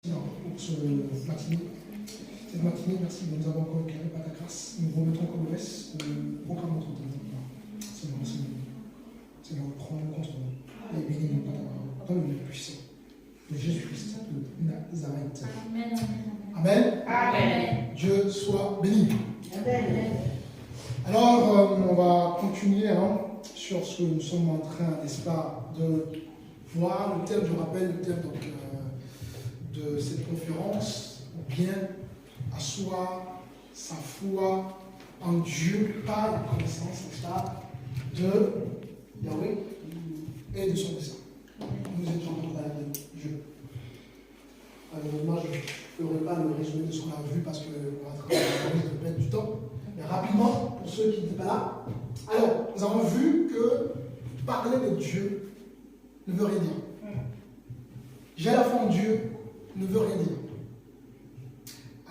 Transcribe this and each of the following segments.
Pour ce matinée. Cette matinée, merci de nous avoir encore éclairé par ta grâce. Nous remettons comme le reste le programme de notre temps. Seigneur, Seigneur, prends-nous contre nous et bénis-nous par ta parole. Dans le nom puissant de Jésus-Christ de Nazareth. Amen. Amen. Amen. Dieu soit béni. Amen. Alors, on va continuer sur ce que nous sommes en train, n'est-ce pas, de voir. Le thème, je rappelle, le thème donc, de cette conférence, bien asseoir sa foi en Dieu par la connaissance, n'est-ce pas, de Yahweh et de son dessein. Nous étions en train de Dieu. Malheureusement, je ne ferai pas le résumé de ce qu'on a vu parce qu'on va travailler de perdre du temps. Mais rapidement, pour ceux qui n'étaient pas là. Alors, nous avons vu que parler de Dieu ne veut rien dire. J'ai la foi en Dieu ne veut rien dire.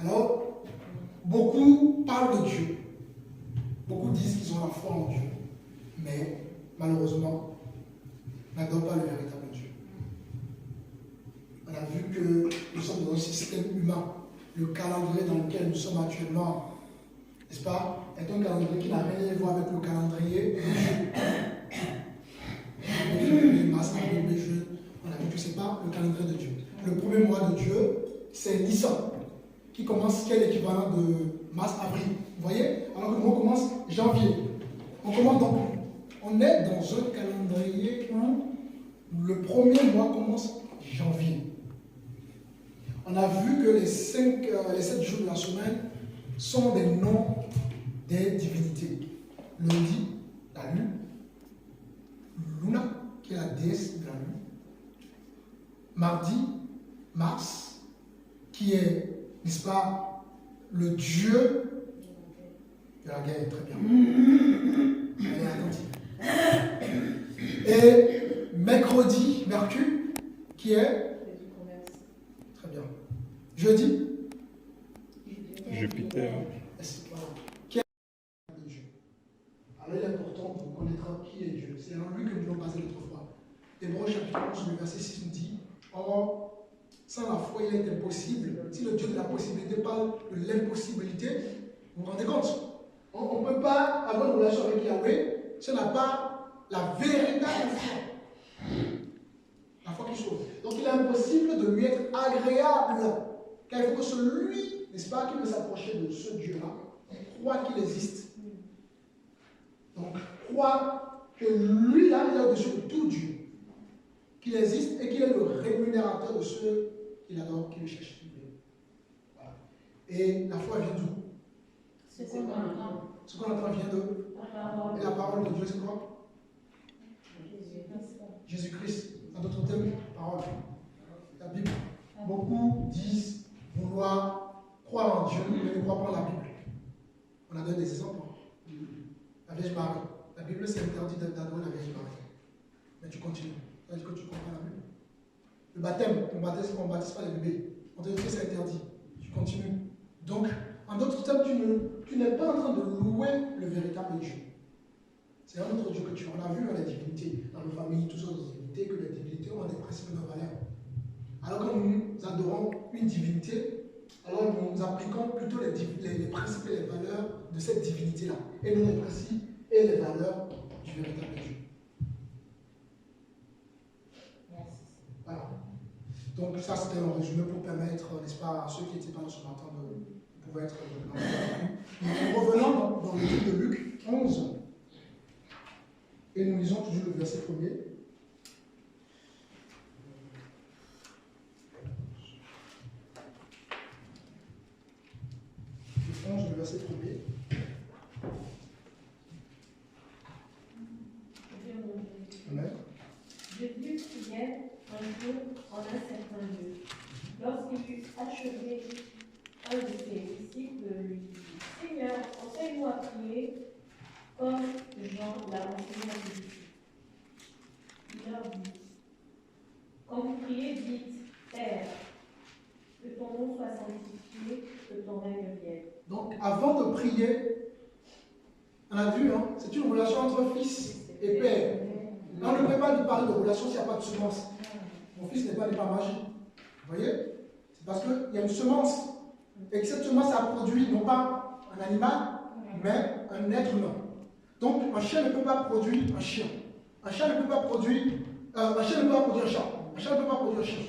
Alors, beaucoup parlent de Dieu. Beaucoup disent qu'ils ont la foi en Dieu. Mais, malheureusement, n'adorent pas le véritable Dieu. On a vu que nous sommes dans un système humain. Le calendrier dans lequel nous sommes actuellement, n'est-ce pas, est un calendrier qui n'a rien à voir avec le calendrier de Dieu. Les masses, les jeux, on a vu que ce n'est pas le calendrier de Dieu. Le premier mois de Dieu, c'est Nissan, qui est l'équivalent de mars-avril. Vous voyez? Alors que nous, on commence janvier. On commence donc, on est dans un calendrier où le premier mois commence janvier. On a vu que les 7 jours de la semaine sont des noms des divinités. Lundi, la lune. Luna, qui est la déesse de la lune. Mardi, Mars, qui est, n'est-ce pas, le dieu de la guerre. Très bien. Elle est attentive. Et mercredi, Mercure, qui est très bien. Jeudi, Jupiter. Qui est Dieu. Alors il est important de connaître qui est Dieu. C'est en lui que nous allons passer notre foi. Hébreux chapitre 11, le verset 6 nous dit: or, sans la foi, il est impossible. Si le Dieu de la possibilité parle de l'impossibilité, vous vous rendez compte? On ne peut pas avoir une relation avec Yahweh si on n'a pas la véritable foi. La foi qui sauve. Donc il est impossible de lui être agréable. Car il faut que celui, n'est-ce pas, qui veut s'approcher de ce Dieu-là, croit qu'il existe. Donc, croit que lui-là, il est au-dessus de tout Dieu. Qu'il existe et qu'il est le rémunérateur de ceux qu'il adore, qui le cherchent. Voilà. Et la foi vient d'où? C'est ce qu'on entend. Ce qu'on entend vient de et la parole de Dieu, c'est quoi? Jésus-Christ. En d'autres termes, parole. La Bible. Beaucoup disent vouloir croire en Dieu, mais ne croient pas en la Bible. On a donné des exemples. La Vierge Marie. La Bible, c'est interdit d'adorer la Vierge Marie. Mais tu continues. C'est-à-dire que tu comprends la Bible. Le baptême, on ne baptise pas les bébés. On te dit que c'est interdit. Tu continues. Donc, en d'autres termes, tu n'es pas en train de louer le véritable Dieu. C'est un autre Dieu que tu en as vu dans les divinités. Dans nos familles, toutes sortes de divinités, que les divinités ont des principes et des valeurs. Alors que nous adorons une divinité, alors nous appliquons plutôt les principes et les valeurs de cette divinité-là. Et non les principes et les valeurs du véritable Dieu. Voilà. Donc ça c'était un résumé pour permettre, n'est-ce pas, à ceux qui n'étaient pas là ce matin de pouvoir être nous revenons dans le livre de Luc 11 et nous lisons toujours le verset 1er. Luc 11, le verset 1er. Amen. Jésus priait un jour en un certain lieu. Lorsqu'il eut achevé, un de ses disciples lui dit: Seigneur, enseigne-nous à prier comme Jean l'a enseigné à ses disciples. Il leur dit: quand vous priez, dites: Père, que ton nom soit sanctifié, que ton règne vienne. Donc avant de prier, on a vu, c'est une relation entre fils et père. On ne peut pas lui parler de relation s'il n'y a pas de semence. Mon fils n'est pas magique. Vous voyez? C'est parce qu'il y a une semence. Et que cette semence a produit non pas un animal, mais un être humain. Donc, un chien ne peut pas produire un chien. Un chien ne peut pas produire un chien ne peut pas produire un chat. Un chat ne peut pas produire un chien.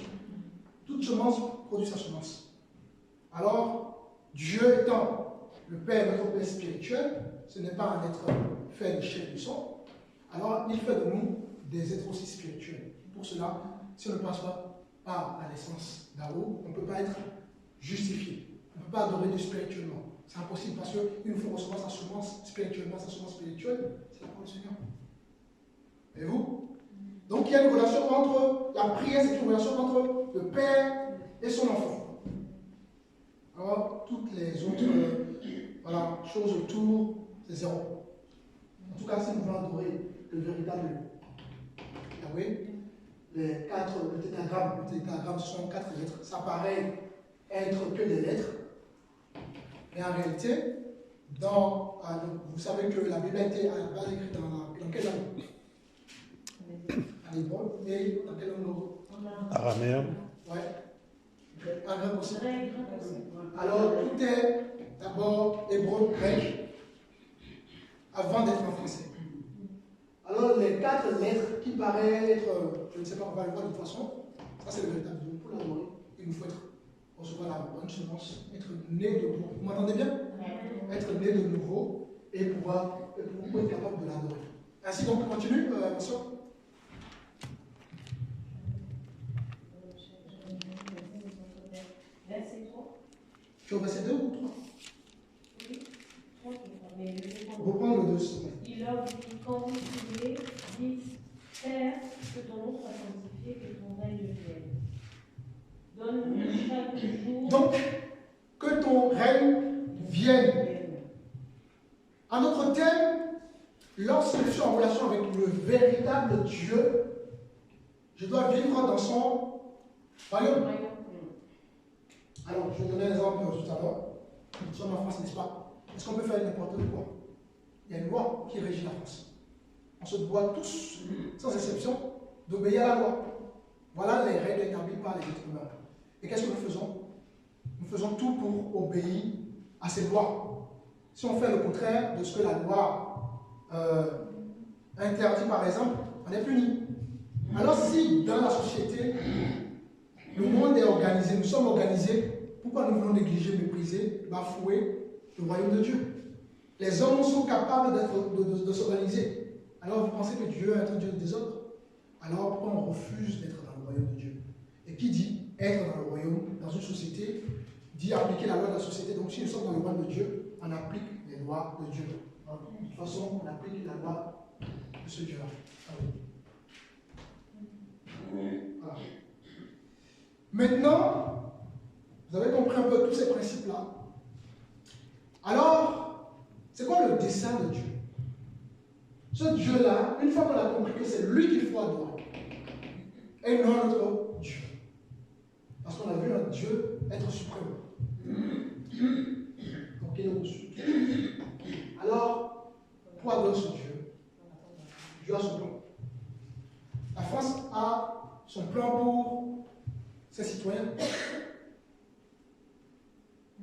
Toute semence produit sa semence. Alors, Dieu étant le Père, notre Père spirituel, ce n'est pas un être fait de chair et de sang. Alors, il fait de nous des êtres aussi spirituels. Pour cela, si on ne passe pas par la naissance d'Ao, on ne peut pas être justifié. On ne peut pas adorer Dieu spirituellement. C'est impossible parce qu'il nous faut recevoir sa semence spirituellement, sa semence spirituelle, c'est la parole du Seigneur. Et vous? Donc il y a une relation entre, la prière, c'est une relation entre le Père et son enfant. Alors, toutes les autres choses autour, c'est zéro. En tout cas, si nous voulons adorer le véritable Yahweh, le tétragramme, ce sont 4 lettres. Ça paraît être que des lettres. Mais en réalité, vous savez que la Bible a été à la base écrite dans quelle langue? En hébreu et dans quelle langue? Araméen. Ouais. En grec aussi. Alors, tout est d'abord hébreu, grec, avant d'être en français. Alors, les 4 lettres qui paraissent être, je ne sais pas, on va le voir de toute façon, ça c'est le véritable Dieu. Pour l'adorer, il nous faut recevoir la bonne semence, être né de nouveau. Vous m'entendez bien? Être né de nouveau et pouvoir être capable de l'adorer. Ainsi donc, continue, ma soeur. Verset 3. Tu es au verset 2 ou 3? Oui, 3, mais Reprends le 2. Il leur dit, quand vous priez, dites, Père, que ton nom soit sanctifié, que ton règne vienne. Donne-nous chaque jour. Donc, que ton règne vienne. À notre thème, lorsque je suis en relation avec le véritable Dieu, je dois vivre dans son royaume. Alors, je vais donner un exemple tout à l'heure. Nous sommes en France, n'est-ce pas? Est-ce qu'on peut faire n'importe quoi? Il y a une loi qui régit la France. On se doit tous, sans exception, d'obéir à la loi. Voilà les règles établies par les êtres humains. Et qu'est-ce que nous faisons? Nous faisons tout pour obéir à ces lois. Si on fait le contraire de ce que la loi interdit, par exemple, on est puni. Alors si dans la société, le monde est organisé, nous sommes organisés, pourquoi nous voulons négliger, mépriser, bafouer le royaume de Dieu? Les hommes sont capables de s'organiser. Alors vous pensez que Dieu est un Dieu de désordre? Alors pourquoi on refuse d'être dans le royaume de Dieu? Et qui dit être dans le royaume, dans une société, dit appliquer la loi de la société. Donc si nous sommes dans le royaume de Dieu, on applique les lois de Dieu. Donc, de toute façon, on applique la loi de ce Dieu-là. Ah oui. Voilà. Maintenant, vous avez compris un peu tous ces principes-là. Alors, c'est quoi le dessein de Dieu? Ce Dieu-là, une fois qu'on a compris que c'est lui qu'il faut adorer, et non notre Dieu. Parce qu'on a vu un Dieu être suprême. Donc il est au-dessus. Alors, pour adorer ce Dieu, Dieu a son plan. La France a son plan pour ses citoyens.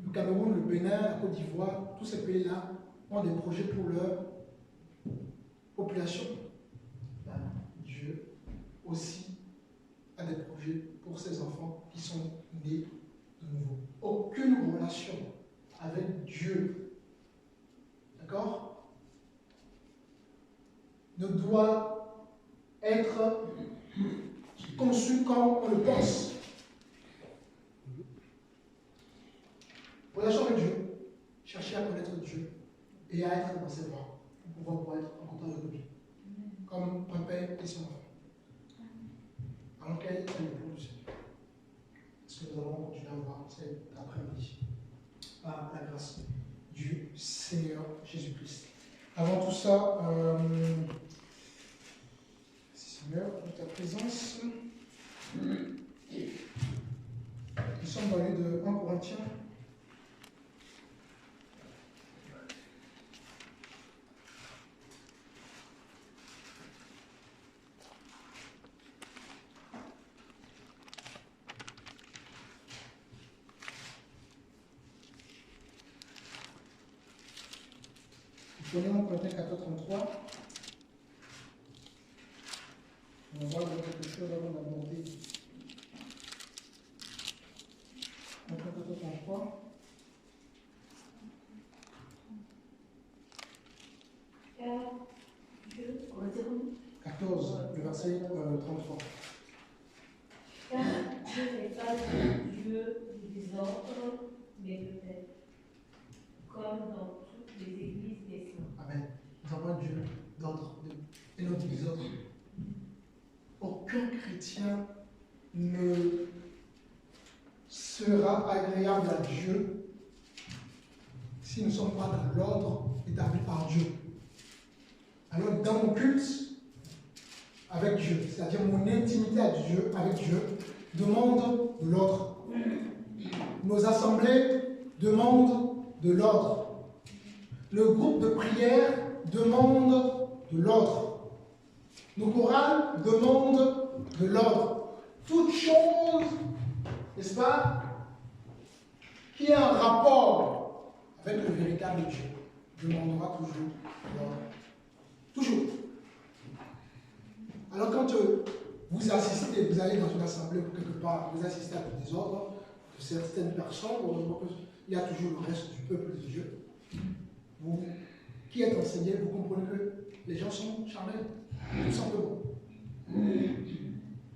Le Cameroun, le Bénin, la Côte d'Ivoire, tous ces pays-là ont des projets pour leur population. Dieu aussi a des projets pour ses enfants qui sont nés de nouveau. Aucune relation avec Dieu, d'accord, ne doit être conçue comme on le pense. Relation avec Dieu, chercher à connaître Dieu et à être dans ses bras pour pouvoir être en contact avec lui, comme un père et son enfant. Dans lequel est le plan du Seigneur. Ce que nous allons continuer à voir cet après-midi, par la grâce du Seigneur Jésus-Christ. Avant tout ça, Seigneur, pour ta présence, nous sommes dans le livre de 1 Corinthiens. Prenez 1 Corinthiens 14:33. On va voir quelque chose avant d'aborder. 1 Corinthiens 14:33. Car Dieu, on va dire 14, le verset 33. car Dieu n'est pas un Dieu du désordre, mais de paix, comme dans toutes les églises des saints. Amen. Nous avons un Dieu d'ordre et non du désordre. Aucun chrétien ne sera agréable à Dieu si nous ne sommes pas dans l'ordre établi par Dieu. Alors, dans mon culte avec Dieu, c'est-à-dire mon intimité avec Dieu, demande de l'ordre. Nos assemblées demandent de l'ordre. Le groupe de prière demande de l'ordre. Nos chorales demandent de l'ordre. Toute chose, n'est-ce pas, qui a un rapport avec le véritable Dieu demandera toujours l'ordre. Toujours. Alors quand vous assistez, vous allez dans une assemblée ou quelque part, vous assistez à des ordres de certaines personnes, heureusement qu'il y a toujours le reste du peuple de Dieu. Vous qui êtes enseigné, vous comprenez que les gens sont charnels, tout simplement.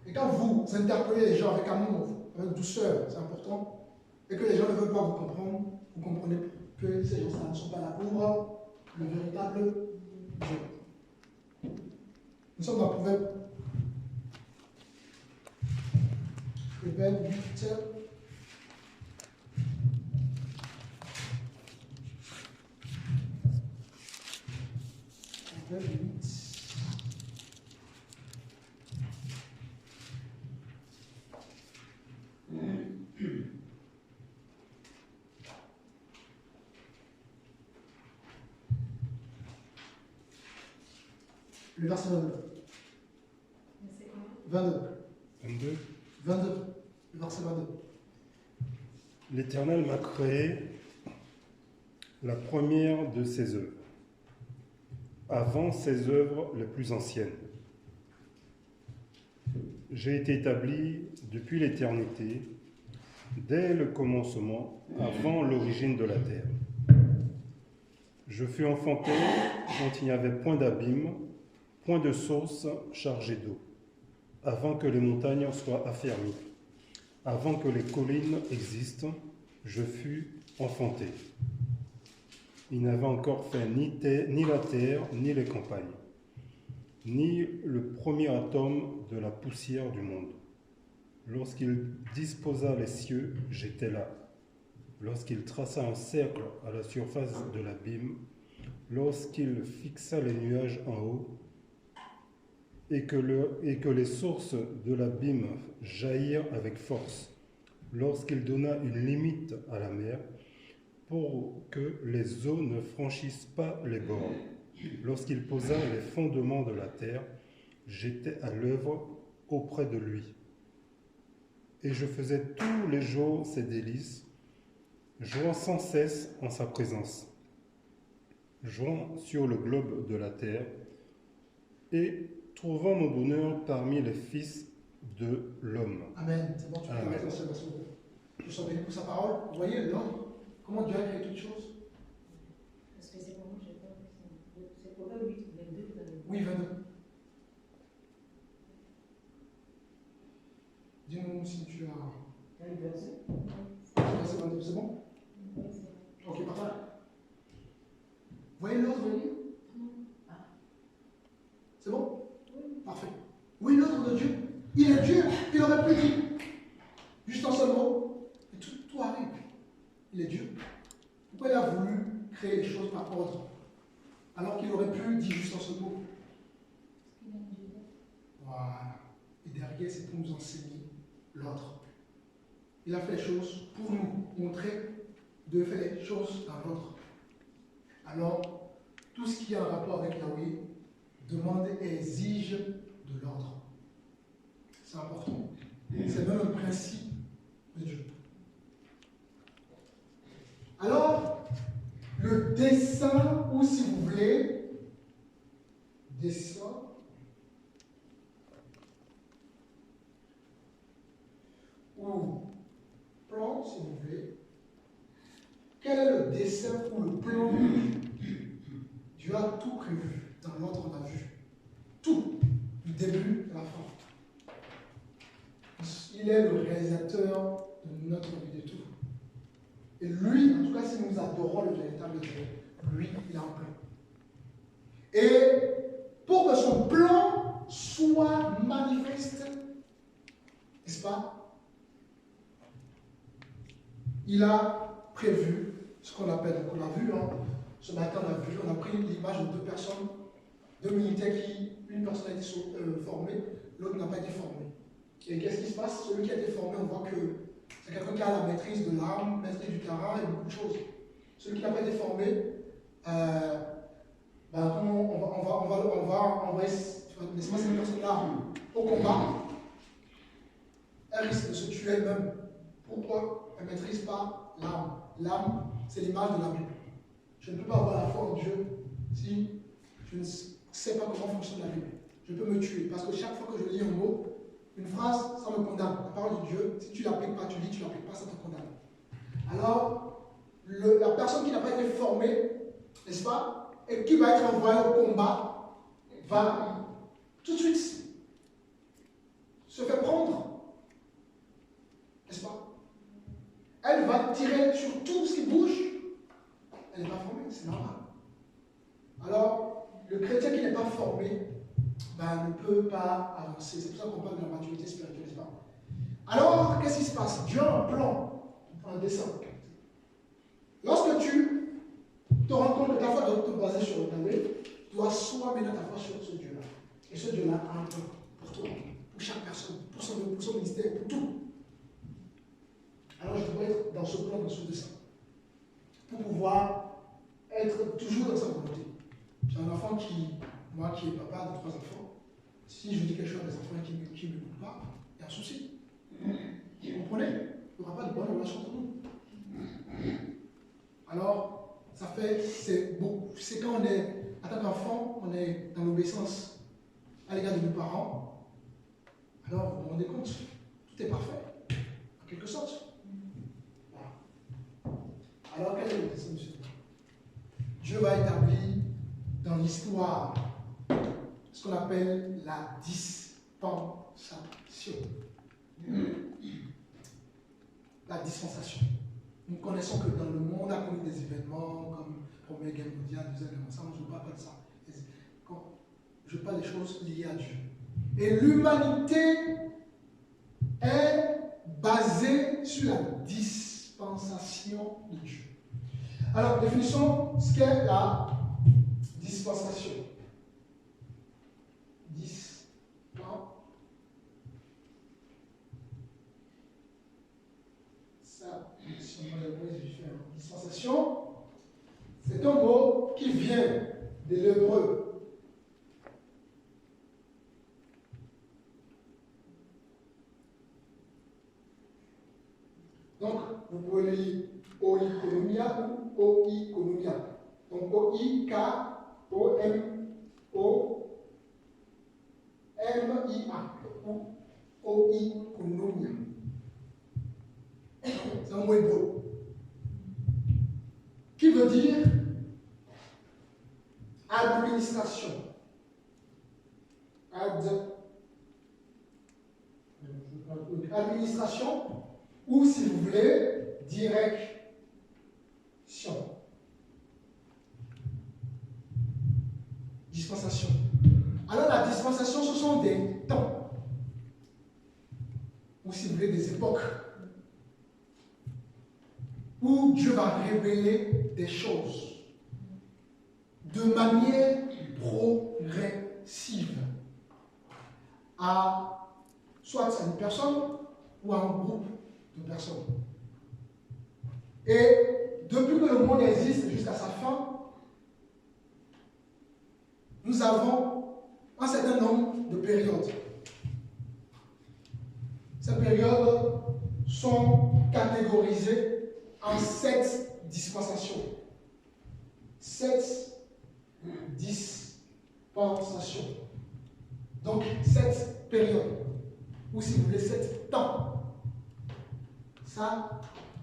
Et quand vous interpellez les gens avec amour, avec douceur, c'est important, et que les gens ne veulent pas vous comprendre, vous comprenez que ces gens-là ne sont pas là pour le véritable Dieu. Nous sommes dans Proverbe 8. Proverbe 8. Le verset 22. 22. 22. 22. Le verset 22. L'Éternel m'a créé la première de ses œuvres, avant ses œuvres les plus anciennes. J'ai été établi depuis l'éternité, dès le commencement, avant l'origine de la terre. Je fus enfanté quand il n'y avait point d'abîme, point de source chargée d'eau, avant que les montagnes soient affermies, avant que les collines existent, je fus enfanté. Il n'avait encore fait ni la terre, ni les campagnes, ni le premier atome de la poussière du monde. Lorsqu'il disposa les cieux, j'étais là. Lorsqu'il traça un cercle à la surface de l'abîme, lorsqu'il fixa les nuages en haut, et que les sources de l'abîme jaillirent avec force, lorsqu'il donna une limite à la mer, pour que les eaux ne franchissent pas les bords, lorsqu'il posa les fondements de la terre, j'étais à l'œuvre auprès de lui. Et je faisais tous les jours ses délices, jouant sans cesse en sa présence, jouant sur le globe de la terre, et trouvant mon bonheur parmi les fils de l'homme. Amen. C'est bon, tu peux arrêter ce verset. Nous sommes bénis pour sa parole. Vous voyez l'ordre, comment Dieu a créé toutes choses. Parce que c'est pour moi, j'ai pas compris. C'est Proverbe 8, 22, vous avez dit. Oui, 22. Dis-nous si tu as. T'as le verset? Verset 22, c'est bon? Oui, c'est bon. Ok, parfait. Vous voyez l'ordre, vous voyez? C'est bon? Oui. Parfait. Oui, l'ordre de Dieu. Il est Dieu. Il aurait pu dire juste un seul mot. Et tout arrive. Il est Dieu. Pourquoi il a voulu créer les choses par ordre? Alors qu'il aurait pu dire juste un seul mot. Voilà. Et derrière, c'est pour nous enseigner l'ordre. Il a fait les choses pour nous montrer de faire les choses dans l'ordre. Alors, tout ce qui a un rapport avec Yahweh demande et exige de l'ordre. C'est important. C'est même un principe de Dieu. Alors, le dessein, ou si vous voulez, voulez, dessin ou plan, si vous voulez. Quel est le dessin ou le plan de Dieu? Dieu a tout prévu dans l'ordre qu'on a vu. Tout, du début à la fin. Il est le réalisateur de notre vie, de tout. Et lui, en tout cas, si nous adorons le véritable Dieu, lui, il a un plan. Et pour que son plan soit manifeste, n'est-ce pas, il a prévu ce qu'on appelle, on a vu, hein, ce matin on a pris l'image de deux personnes, deux militaires qui, une personne a été formée, l'autre n'a pas été formée. Et qu'est-ce qui se passe? Celui qui a été formé, on voit que c'est quelqu'un qui a la maîtrise de l'arme, maîtrise du terrain et beaucoup de choses. Celui qui n'a pas été formé, on va envoyer, n'est-ce pas, cette personne-là au combat. Elle risque de se tuer elle-même. Pourquoi? Elle ne maîtrise pas l'arme. L'arme, c'est l'image de la Bible. Je ne peux pas avoir la foi en Dieu si je ne sais pas comment fonctionne la Bible. Je peux me tuer parce que chaque fois que je lis un mot, une phrase, ça me condamne. La parole de Dieu, si tu ne l'appliques pas, tu lis, tu ne l'appliques pas, ça te condamne. Alors, la personne qui n'a pas été formée, n'est-ce pas, et qui va être envoyée au combat, va tout de suite se faire prendre. N'est-ce pas? Elle va tirer sur tout ce qui bouge. Elle n'est pas formée, c'est normal. Alors, le chrétien qui n'est pas formé, ne peut pas avancer. C'est pour ça qu'on parle de la maturité spirituelle, n'est-ce pas? Alors, qu'est-ce qui se passe? Dieu a un plan, un dessin. Lorsque tu te rends compte que ta foi doit te baser sur le Yahweh, tu dois soit mettre ta foi sur ce Dieu-là. Et ce Dieu-là a un plan pour toi, pour chaque personne, pour son ministère, pour tout. Alors, je dois être dans ce plan, dans ce dessin, pour pouvoir être toujours dans sa volonté. J'ai un enfant moi qui est papa de 3 enfants, si je dis quelque chose à des enfants qui ne m'écoutent pas, il y a un souci. Vous comprenez? Il n'y aura pas de bonne relation entre nous. Alors, ça fait, c'est quand on est, en tant qu'enfant, on est dans l'obéissance à l'égard de nos parents, alors vous vous rendez compte, tout est parfait, en quelque sorte. Voilà. Alors, quel est le dessein de Dieu? Dieu va établir dans l'histoire ce qu'on appelle la dispensation. La dispensation. Nous connaissons que dans le monde, on a connu des événements comme la Première Guerre mondiale, Deuxième Guerre mondiale, je ne parle pas de ça. Je parle des choses liées à Dieu. Et l'humanité est basée sur la dispensation de Dieu. Alors, définissons ce qu'est la dispensation. Dispensation, c'est un mot qui vient de l'hébreu. Donc, vous pouvez lire oikonomia ou oikonomia. Donc, O-I-K-O-M-O-M-I-A ou oikonomia. C'est un mot hébreu qui veut dire administration. Administration, ou si vous voulez, direction. Dispensation. Alors la dispensation, ce sont des temps, ou si vous voulez, des époques, où Dieu va révéler des choses de manière progressive soit à une personne ou à un groupe de personnes. Et depuis que le monde existe jusqu'à sa fin, nous avons un certain nombre de périodes. Ces périodes sont catégorisées en 7 dispensations. 7 dispensation. Donc, 7 périodes, ou si vous voulez, 7 temps. Ça,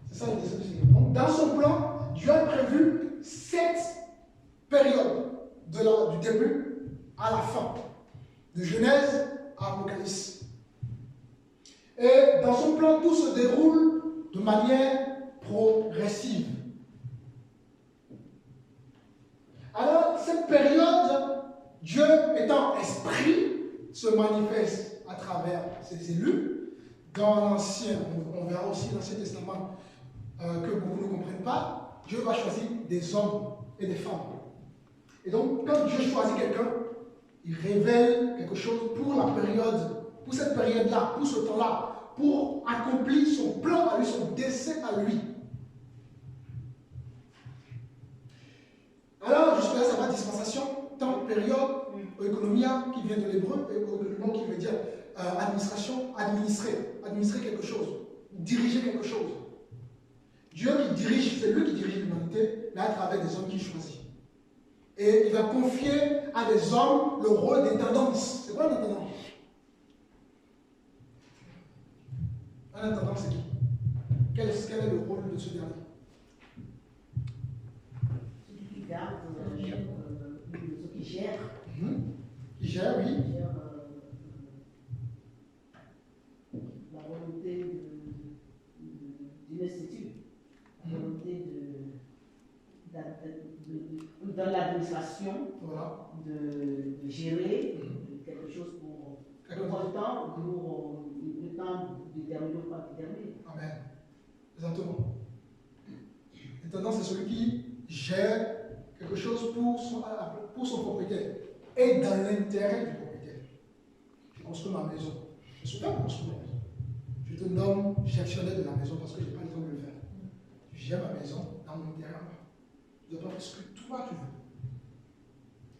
c'est ça le dessin du Seigneur. Donc, dans son plan, Dieu a prévu 7 périodes du début à la fin, de Genèse à Apocalypse. Et dans son plan, tout se déroule de manière progressive. Alors, cette période, Dieu étant esprit, se manifeste à travers ses élus. Dans l'Ancien, on verra aussi dans l'Ancien Testament que beaucoup ne comprennent pas, Dieu va choisir des hommes et des femmes. Et donc, quand Dieu choisit quelqu'un, il révèle quelque chose pour la période, pour cette période-là, pour ce temps-là, pour accomplir son plan à lui, son dessein à lui. Alors, jusque-là, ça va dispensation, temps, période, économia, qui vient de l'hébreu, économia qui veut dire administration, administrer quelque chose, diriger quelque chose. Dieu qui dirige, c'est lui qui dirige l'humanité, mais à travers des hommes qu'il choisit. Et il va confier à des hommes le rôle d'intendance. C'est quoi un intendant? Un intendant, c'est qui? Quel est le rôle de ce dernier? Celui qui garde, ceux qui gèrent. Qui gère, oui. Qui gère la volonté d'une institut. La volonté dans l'administration, Voilà. de gérer quelque chose pour le temps, pour le temps déterminé ou pas déterminé. Amen. Exactement. L'intendant, c'est celui qui gère quelque chose pour son propriétaire et dans l'intérêt du propriétaire. Je construis ma maison. Je suis pas construire ma maison. Je te nomme gestionnaire de la maison parce que je n'ai pas le temps de le faire. Je gère ma maison dans mon intérêt. Je dois faire ce que toi tu veux.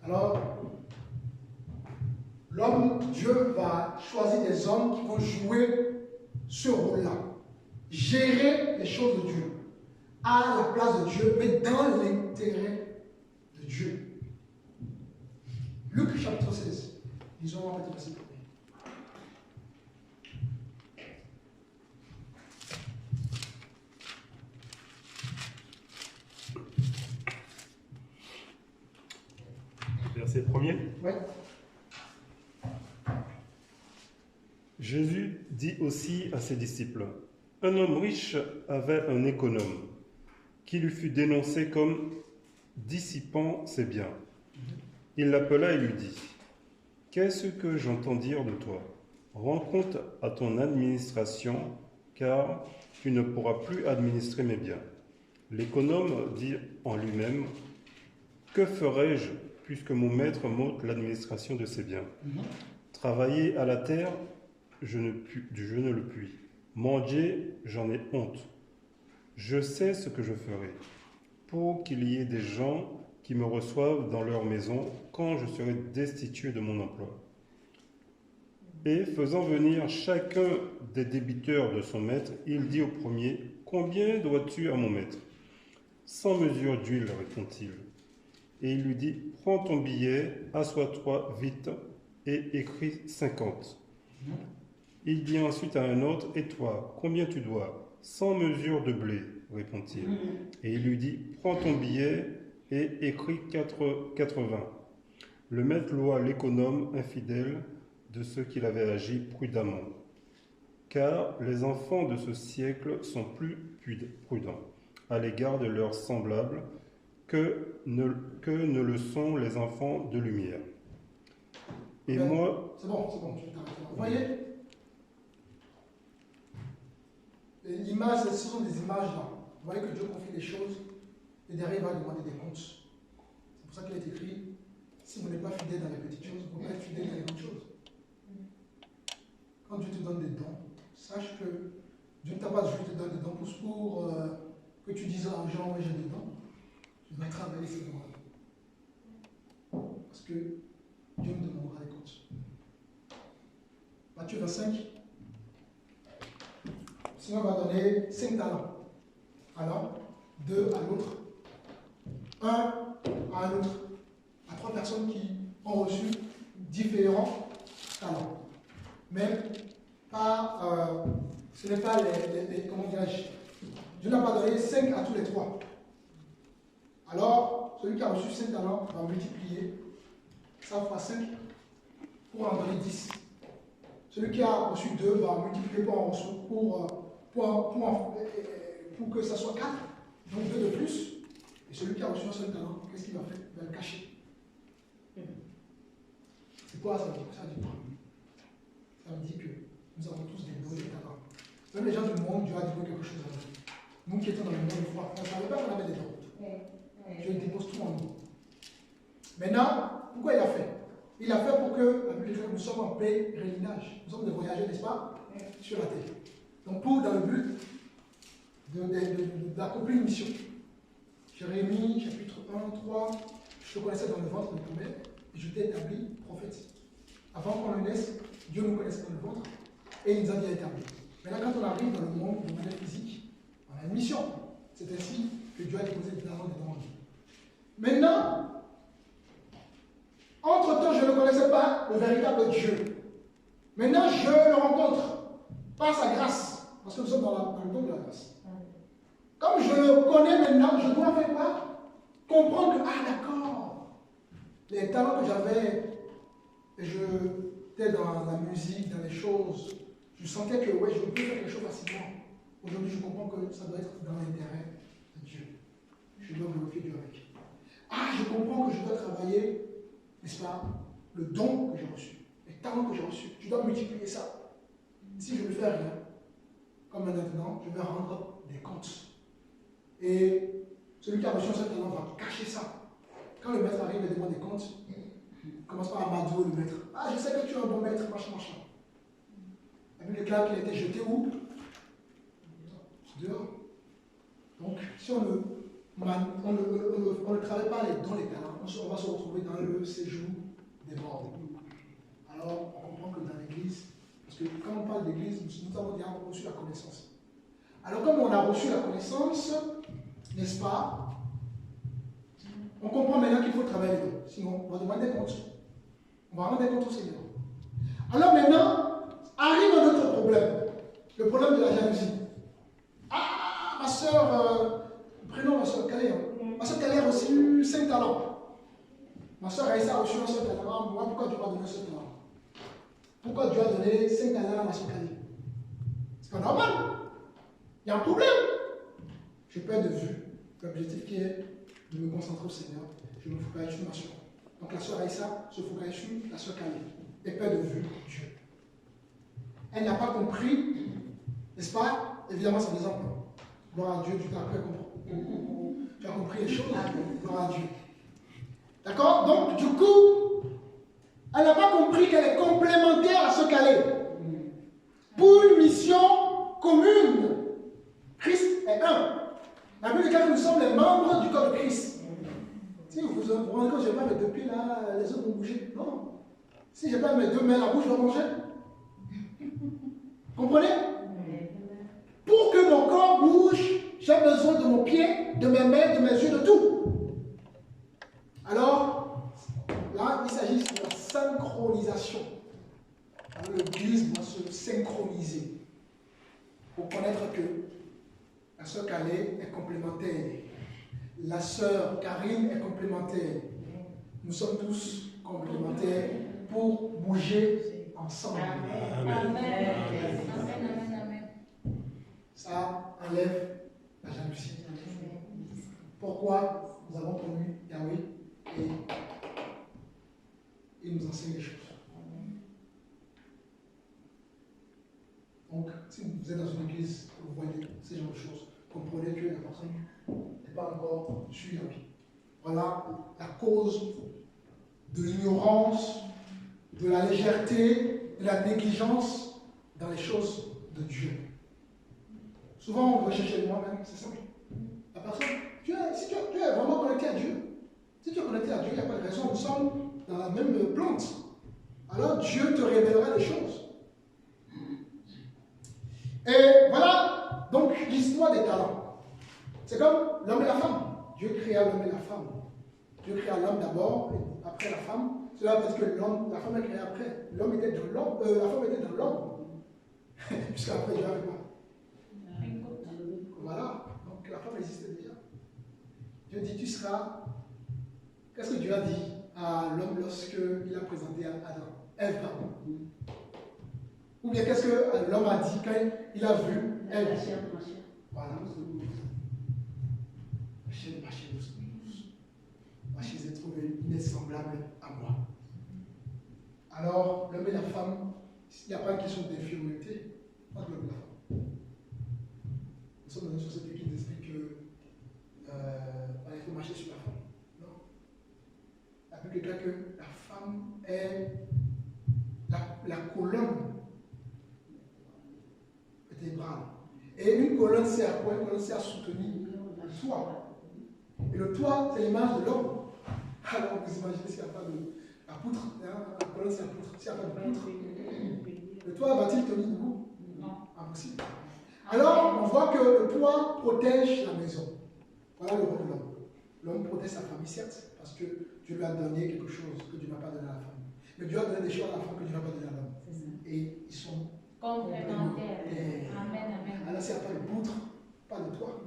Alors, l'homme, Dieu va choisir des hommes qui vont jouer ce rôle-là. Gérer les choses de Dieu. À la place de Dieu, mais dans l'intérêt de Dieu. Luc chapitre 16. Lisons un petit verset. Verset 1er. Oui. Jésus dit aussi à ses disciples, un homme riche avait un économe qui lui fut dénoncé comme dissipant ses biens. Il l'appela et lui dit, qu'est-ce que j'entends dire de toi? Rends compte à ton administration, car tu ne pourras plus administrer mes biens. L'économe dit en lui-même, que ferai-je puisque mon maître m'ôte l'administration de ses biens? Travailler à la terre, je ne le puis. Manger, j'en ai honte. Je sais ce que je ferai, pour qu'il y ait des gens qui me reçoivent dans leur maison quand je serai destitué de mon emploi. Et faisant venir chacun des débiteurs de son maître, il dit au premier, combien dois-tu à mon maître? 100 mesures d'huile, répond-il. Et il lui dit, prends ton billet, assois-toi vite et écris 50. Il dit ensuite à un autre, et toi, combien tu dois? 100 mesures de blé, répond-il. Et il lui dit, prends ton billet et écris 80. Le maître loua l'économe infidèle de ceux qu'il avait agi prudemment. Car les enfants de ce siècle sont plus prudents à l'égard de leurs semblables que ne le sont les enfants de lumière. Et Ben, moi... C'est bon, je vais t'arrêter. Vous voyez? L'image, ce sont des images là. Vous voyez que Dieu confie les choses et derrière il va demander des comptes. C'est pour ça qu'il est écrit, si vous n'êtes pas fidèle dans les petites choses, vous pouvez être fidèle dans les grandes choses. Quand Dieu te donne des dons, sache que Dieu ne t'a pas juste donné des dons pour que tu dises aux gens, oui j'ai des dons. Tu dois travailler ces dons-là. Parce que Dieu nous demandera des comptes. Matthieu 25. Le Seigneur va donner 5 talents. Alors, 2 à l'autre, 1 à un autre, à ont reçu différents talents. Mais pas, ce n'est pas comment dirais-je, Dieu n'a pas donné 5 à tous les 3. Alors, celui qui a reçu 5 talents va multiplier ça fois 5 pour en donner 10. Celui qui a reçu 2 va multiplier pour que ça soit 4, donc 2 de plus. Et celui qui a reçu un seul talent, qu'est-ce qu'il va faire? Il va le cacher. C'est quoi ça veut dire? Ça dit quoi? Ça veut dire que nous avons tous des dons, des talents. Même les gens du monde, Dieu a dit quelque chose à nous. Nous qui étions dans le monde de foi, on ne savait pas qu'on avait des dons. Dieu dépose tout en nous. Maintenant, pourquoi il a fait? Il a fait pour que, la Bible dit que nous sommes en pèlerinage. Nous sommes des voyageurs, n'est-ce pas? Sur la terre. Donc, dans le but d'accomplir une mission. Jérémie, chapitre 1, 3, je te connaissais dans le ventre de ton mère et je t'ai établi prophète. Avant qu'on le naisse, Dieu nous connaissait dans le ventre et il nous a bien établis. Maintenant, quand on arrive dans le monde de manière physique, on a une mission. C'est ainsi que Dieu a déposé des talents dedans en nous. Maintenant, entre-temps, je ne connaissais pas le véritable Dieu. Maintenant, je le rencontre par sa grâce, parce que nous sommes dans le don de la grâce. Comme je le connais maintenant, je dois faire quoi? Comprendre que, ah d'accord, les talents que j'avais, j'étais dans la musique, dans les choses, je sentais que ouais, je peux faire quelque chose facilement. Aujourd'hui, je comprends que ça doit être dans l'intérêt de Dieu. Je dois glorifier Dieu avec. Ah, je comprends que je dois travailler, n'est-ce pas, le don que j'ai reçu, les talents que j'ai reçus. Je dois multiplier ça. Si je ne fais rien, comme maintenant, je vais rendre des comptes. Et celui qui a reçu un seul talent va cacher ça. Quand le maître arrive et demande des comptes, il commence par amadouer le maître. Ah, je sais que tu es un bon maître, machin, machin. La Bible déclare qu'il a été jeté où? Dehors. Donc, si on ne travaille pas les dons, les talents, on va se retrouver dans le séjour des morts. Alors, on comprend que dans l'église, parce que quand on parle d'église, nous avons déjà reçu la connaissance. Alors, comme on a reçu la connaissance, n'est-ce pas, on comprend maintenant qu'il faut travailler les dons. Sinon, on va demander des comptes. On va rendre des comptes au Seigneur. Alors maintenant, arrive un autre problème. Le problème de la jalousie. Ah, ma soeur, prenons ma soeur Calais. Ma soeur Calais a reçu 5 talents. Ma soeur Aïssa a reçu un seul talent. Moi, pourquoi Dieu m'a donné un seul talent? Pourquoi Dieu a donné 5 talents à ma soeur Calais? C'est pas normal. Il y a un problème. Je perds de vue l'objectif qui est de me concentrer au Seigneur. Je me focalise sur ma soeur. Donc la soeur Aïssa se focalise sur la soeur Calais. Et perd de vue Dieu. Elle n'a pas compris, n'est-ce pas? Évidemment, c'est un exemple. Gloire à Dieu, tu as compris les choses. Gloire à Dieu. D'accord? Donc, du coup, elle n'a pas compris qu'elle est complémentaire à ce qu'elle est. Pour une mission commune. Christ est un. La Bible dit que nous sommes les membres du corps de Christ. Si vous vous rendez compte, je n'ai pas mes 2 pieds là, les autres vont bouger. Non. Si je n'ai pas mes 2 mains, la bouche va manger. Comprenez? Pour que mon corps bouge, j'ai besoin de mon pied, de mes mains, de mes yeux, de tout. Alors, là, il s'agit de la synchronisation. L'Église doit se synchroniser pour connaître que la sœur Calais est complémentaire. La sœur Karine est complémentaire. Nous sommes tous complémentaires pour bouger ensemble. Amen. Amen. Ça enlève la jalousie. Pourquoi nous avons connu Yahweh et il nous enseigne les choses. Donc, si vous êtes dans une église, vous voyez ces genres de choses, comprenez que la personne n'est pas encore sur Yahweh. Voilà la cause de l'ignorance, de la légèreté, de la négligence dans les choses de Dieu. Souvent, on va chercher moi-même, c'est simple. La personne, si tu es vraiment connecté à Dieu, si tu es connecté à Dieu, il n'y a pas de raison, nous sommes dans la même plante. Alors Dieu te révélera les choses. Et voilà, donc, l'histoire des talents. C'est comme l'homme et la femme. Dieu créa l'homme et la femme. Dieu créa l'homme d'abord, et après la femme. Cela parce que l'homme, la femme est créée après. L'homme était dans l'homme, la femme était dans l'homme. Puisqu'après Dieu n'avait pas. Voilà. Donc la femme existait déjà. Dieu dit, tu seras. Qu'est-ce que Dieu a dit à l'homme lorsqu'il a présenté à Adam? Ève, pardon. Ou bien qu'est-ce que l'homme a dit quand il a vu Ève? La chair de ma chair. Voilà. Ma chair de ma chair. Ma chair s'est trouvée insemblable à moi. Alors, l'homme et la femme, il n'y a pas une question d'infériorité entre l'homme et la femme. Nous sommes dans une société qui nous explique que il faut marcher sur la femme. Non. La Bible déclare que la femme est la colonne vertébrale. Et une colonne, c'est à quoi? Une colonne, c'est à soutenir le toit. Et le toit, c'est l'image de l'homme. Alors, vous imaginez s'il n'y a pas de la poutre, hein? La colonne, c'est la poutre. S'il n'y a pas de poutre, le toit va-t-il tenir debout? Non. Impossible. Alors, on voit que le toit protège la maison. Voilà le rôle de l'homme. L'homme protège sa famille, certes, parce que Dieu lui a donné quelque chose que Dieu n'a pas donné à la femme. Mais Dieu a donné des choses à la femme que Dieu n'a pas donné à l'homme. Et ils sont complémentaires. Amen, amen. Alors, s'il n'y a pas de poutre, pas de toit.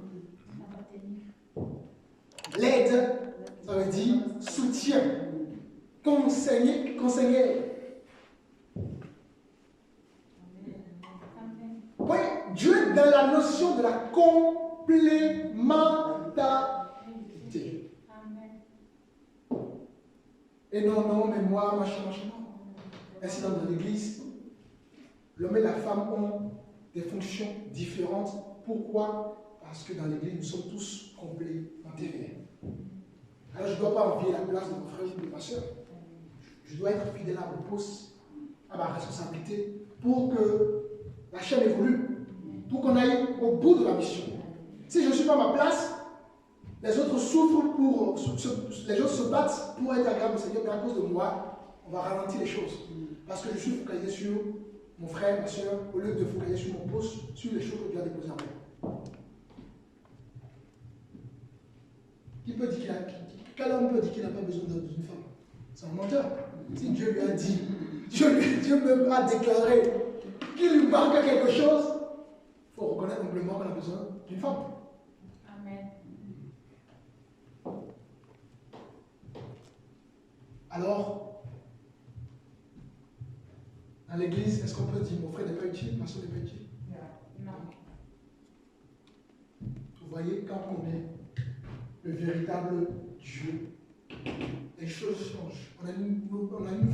L'aide, ça veut dire soutien, conseiller. Oui, Dieu est dans la notion de la complémentarité. Et non, mais moi, machin. Ainsi, dans l'église, l'homme et la femme ont des fonctions différentes. Pourquoi? Parce que dans l'église, nous sommes tous complémentaires. Alors, je ne dois pas envier la place de mon frère ou de ma soeur. Je dois être fidèle à mon poste, à ma responsabilité, pour que la chaîne évolue, pour qu'on aille au bout de la mission. Si je ne suis pas à ma place, les autres souffrent les gens se battent pour être agréables au Seigneur, mais à cause de moi, on va ralentir les choses. Parce que je suis focalisé sur mon frère, ma soeur, au lieu de focaliser sur mon poste, sur les choses que Dieu a déposées en moi. Qui peut dire quel homme peut dire qu'il n'a pas besoin d'une femme? C'est un menteur. Si Dieu lui a dit, Dieu même a déclaré qu'il lui manque quelque chose, il faut reconnaître humblement qu'on a besoin d'une femme. Amen. Alors, dans l'église, est-ce qu'on peut dire mon frère n'est pas utile, ma soeur n'est pas utile? Non. Vous voyez, quand on connaît le véritable Dieu, les choses changent. On a une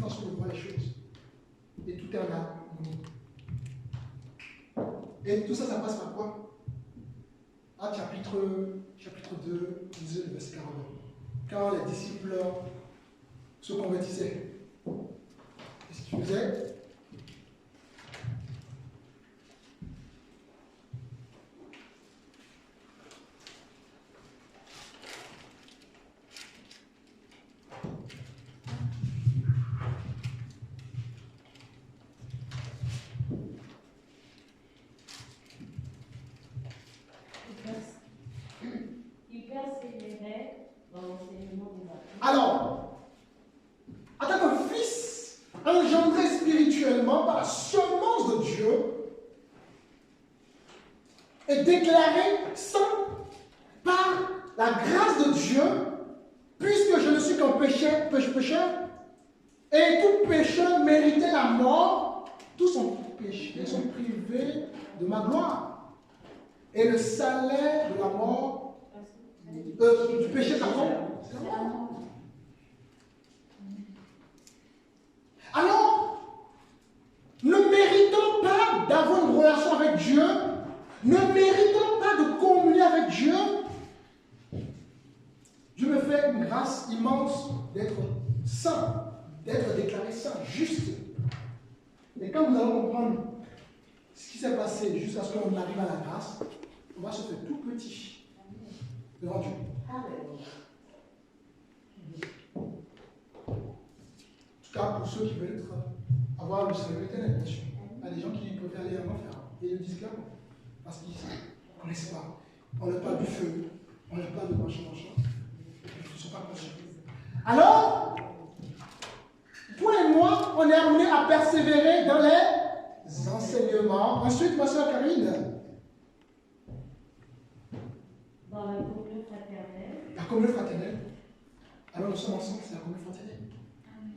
façon de voir les choses. Et tout est en harmonie. Et tout ça, ça passe par quoi? Chapitre 2, disait le verset 40. Quand les disciples se convertissaient, qu'est-ce qu'ils faisaient? Il persévérait dans l'enseignement des apôtres. Alors, en tant que fils engendré spirituellement par la semence de Dieu et déclaré saint par la grâce de Dieu, puisque je ne suis qu'un pécheur, et tout pécheur méritait la mort, tous sont péchés, sont privés de ma gloire. Et le salaire de la mort, du péché, pardon, c'est la mort. Alors, ne méritons pas d'avoir une relation avec Dieu, ne méritons pas de communier avec Dieu, Dieu me fait une grâce immense d'être saint, d'être déclaré saint, juste. Et quand nous allons comprendre ce qui s'est passé jusqu'à ce qu'on arrive à la grâce, on va se faire tout petit devant Dieu. En tout cas, pour ceux qui veulent avoir le salut éternel, bien sûr. Il y a des gens qui peuvent aller en enfer. Et ils le disent clairement. Parce qu'ils ne connaissent pas. On leur parle du feu. On leur parle de machin. Ils ne sont pas conscients. Alors, on est amené à persévérer dans les enseignements. Ensuite, ma soeur Karine. Dans la communion fraternelle. La communion fraternelle. Alors nous sommes ensemble, c'est la communion fraternelle.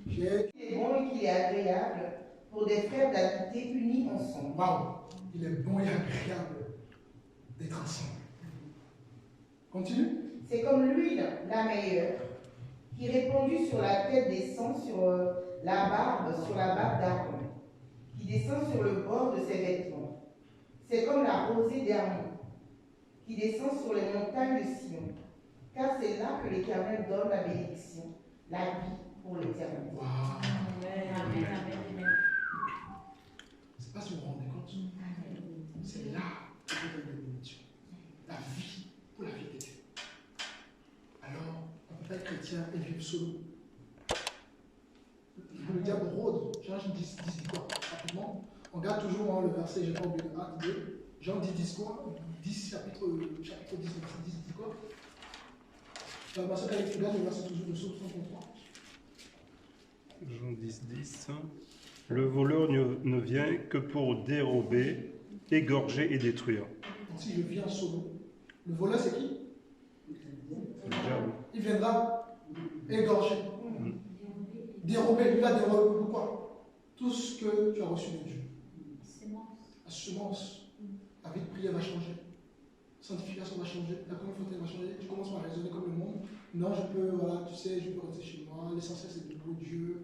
J'ai... Il est bon et qu'il est agréable pour des frères d'habiter unis ensemble. Waouh, il est bon et agréable d'être ensemble. Continue. C'est comme l'huile, la meilleure, qui répandue sur la tête descend sur la barbe d'Aaron, qui descend sur le bord de ses vêtements. C'est comme la rosée d'Hermon, qui descend sur les montagnes de Sion, car c'est là que l'Éternel donne la bénédiction, la vie pour l'éternité. Waouh. Amen, amen, amen. C'est pas si vous vous rendez compte. C'est là que Dieu donne la bénédiction. La vie pour la vie de Dieu. Alors, on peut pas être chrétien et vivre solo. Le diable rôde. Jean 10 dit quoi? Rapidement. On garde toujours le verset, j'ai pas oublié de 1, 2. Jean 10 quoi? 10, chapitre 10, verset 10 dit quoi? Parce qu'avec le verset toujours de Psaume 133. Jean 10. Le voleur ne vient que pour dérober, égorger et détruire. Donc si je viens solo, le voleur c'est qui? Le diable. Il viendra égorger, dérober. Il va dérober pourquoi? Tout ce que tu as reçu de Dieu. La semence, la vie de prière va changer. La sanctification va changer. La communauté va changer. Tu commences à raisonner comme le monde. Non, je peux, voilà, tu sais, je peux rester chez moi. L'essentiel c'est de louer Dieu.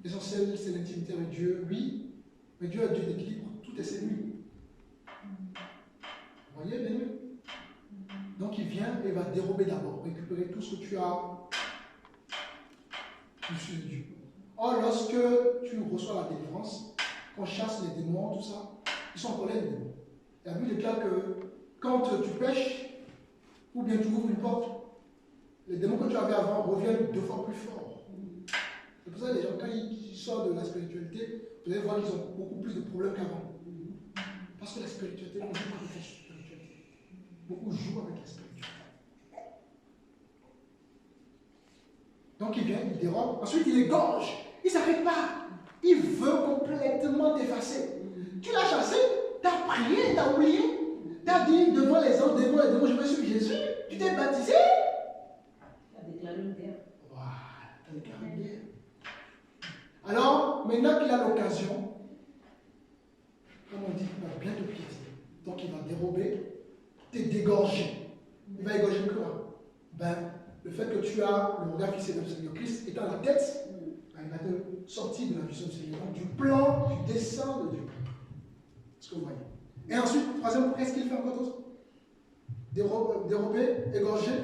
L'essentiel c'est l'intimité avec Dieu. Oui, mais Dieu a Dieu d'équilibre. Tout est celui. Vous voyez, bien. Donc il vient et va dérober d'abord, récupérer tout ce que tu as reçu de Dieu. Or, lorsque tu reçois la délivrance, qu'on chasse les démons, tout ça, ils sont en colère, les démons. Il y a vu le cas que quand tu pêches, ou bien tu ouvres une porte, les démons que tu avais avant reviennent 2 fois plus forts. C'est pour ça que les gens, quand ils sortent de la spiritualité, vous allez voir qu'ils ont beaucoup plus de problèmes qu'avant. Parce que la spiritualité, on joue avec la spiritualité. Beaucoup jouent avec la spiritualité. Donc il vient, il dérobe, ensuite il égorge. Il ne s'arrête pas. Il veut complètement t'effacer. Tu l'as chassé, tu as prié, tu as oublié. Tu as dit devant les autres, devant les démons, je me suis Jésus. Tu t'es baptisé. Tu as déclaré une guerre. Voilà, tu as déclaré une guerre. Alors, maintenant qu'il a l'occasion, comme on dit, il va bien te piétiner. Donc il va dérober, te dégorger. Il va égorger quoi? Ben, le fait que tu as le regard fixé dans le Seigneur Christ étant la tête, ben, il va te sortir de la vision du Seigneur, donc du plan, du dessein de Dieu. C'est ce que vous voyez. Et ensuite, troisième, qu'est-ce qu'il fait encore d'autre? Dérober, égorger,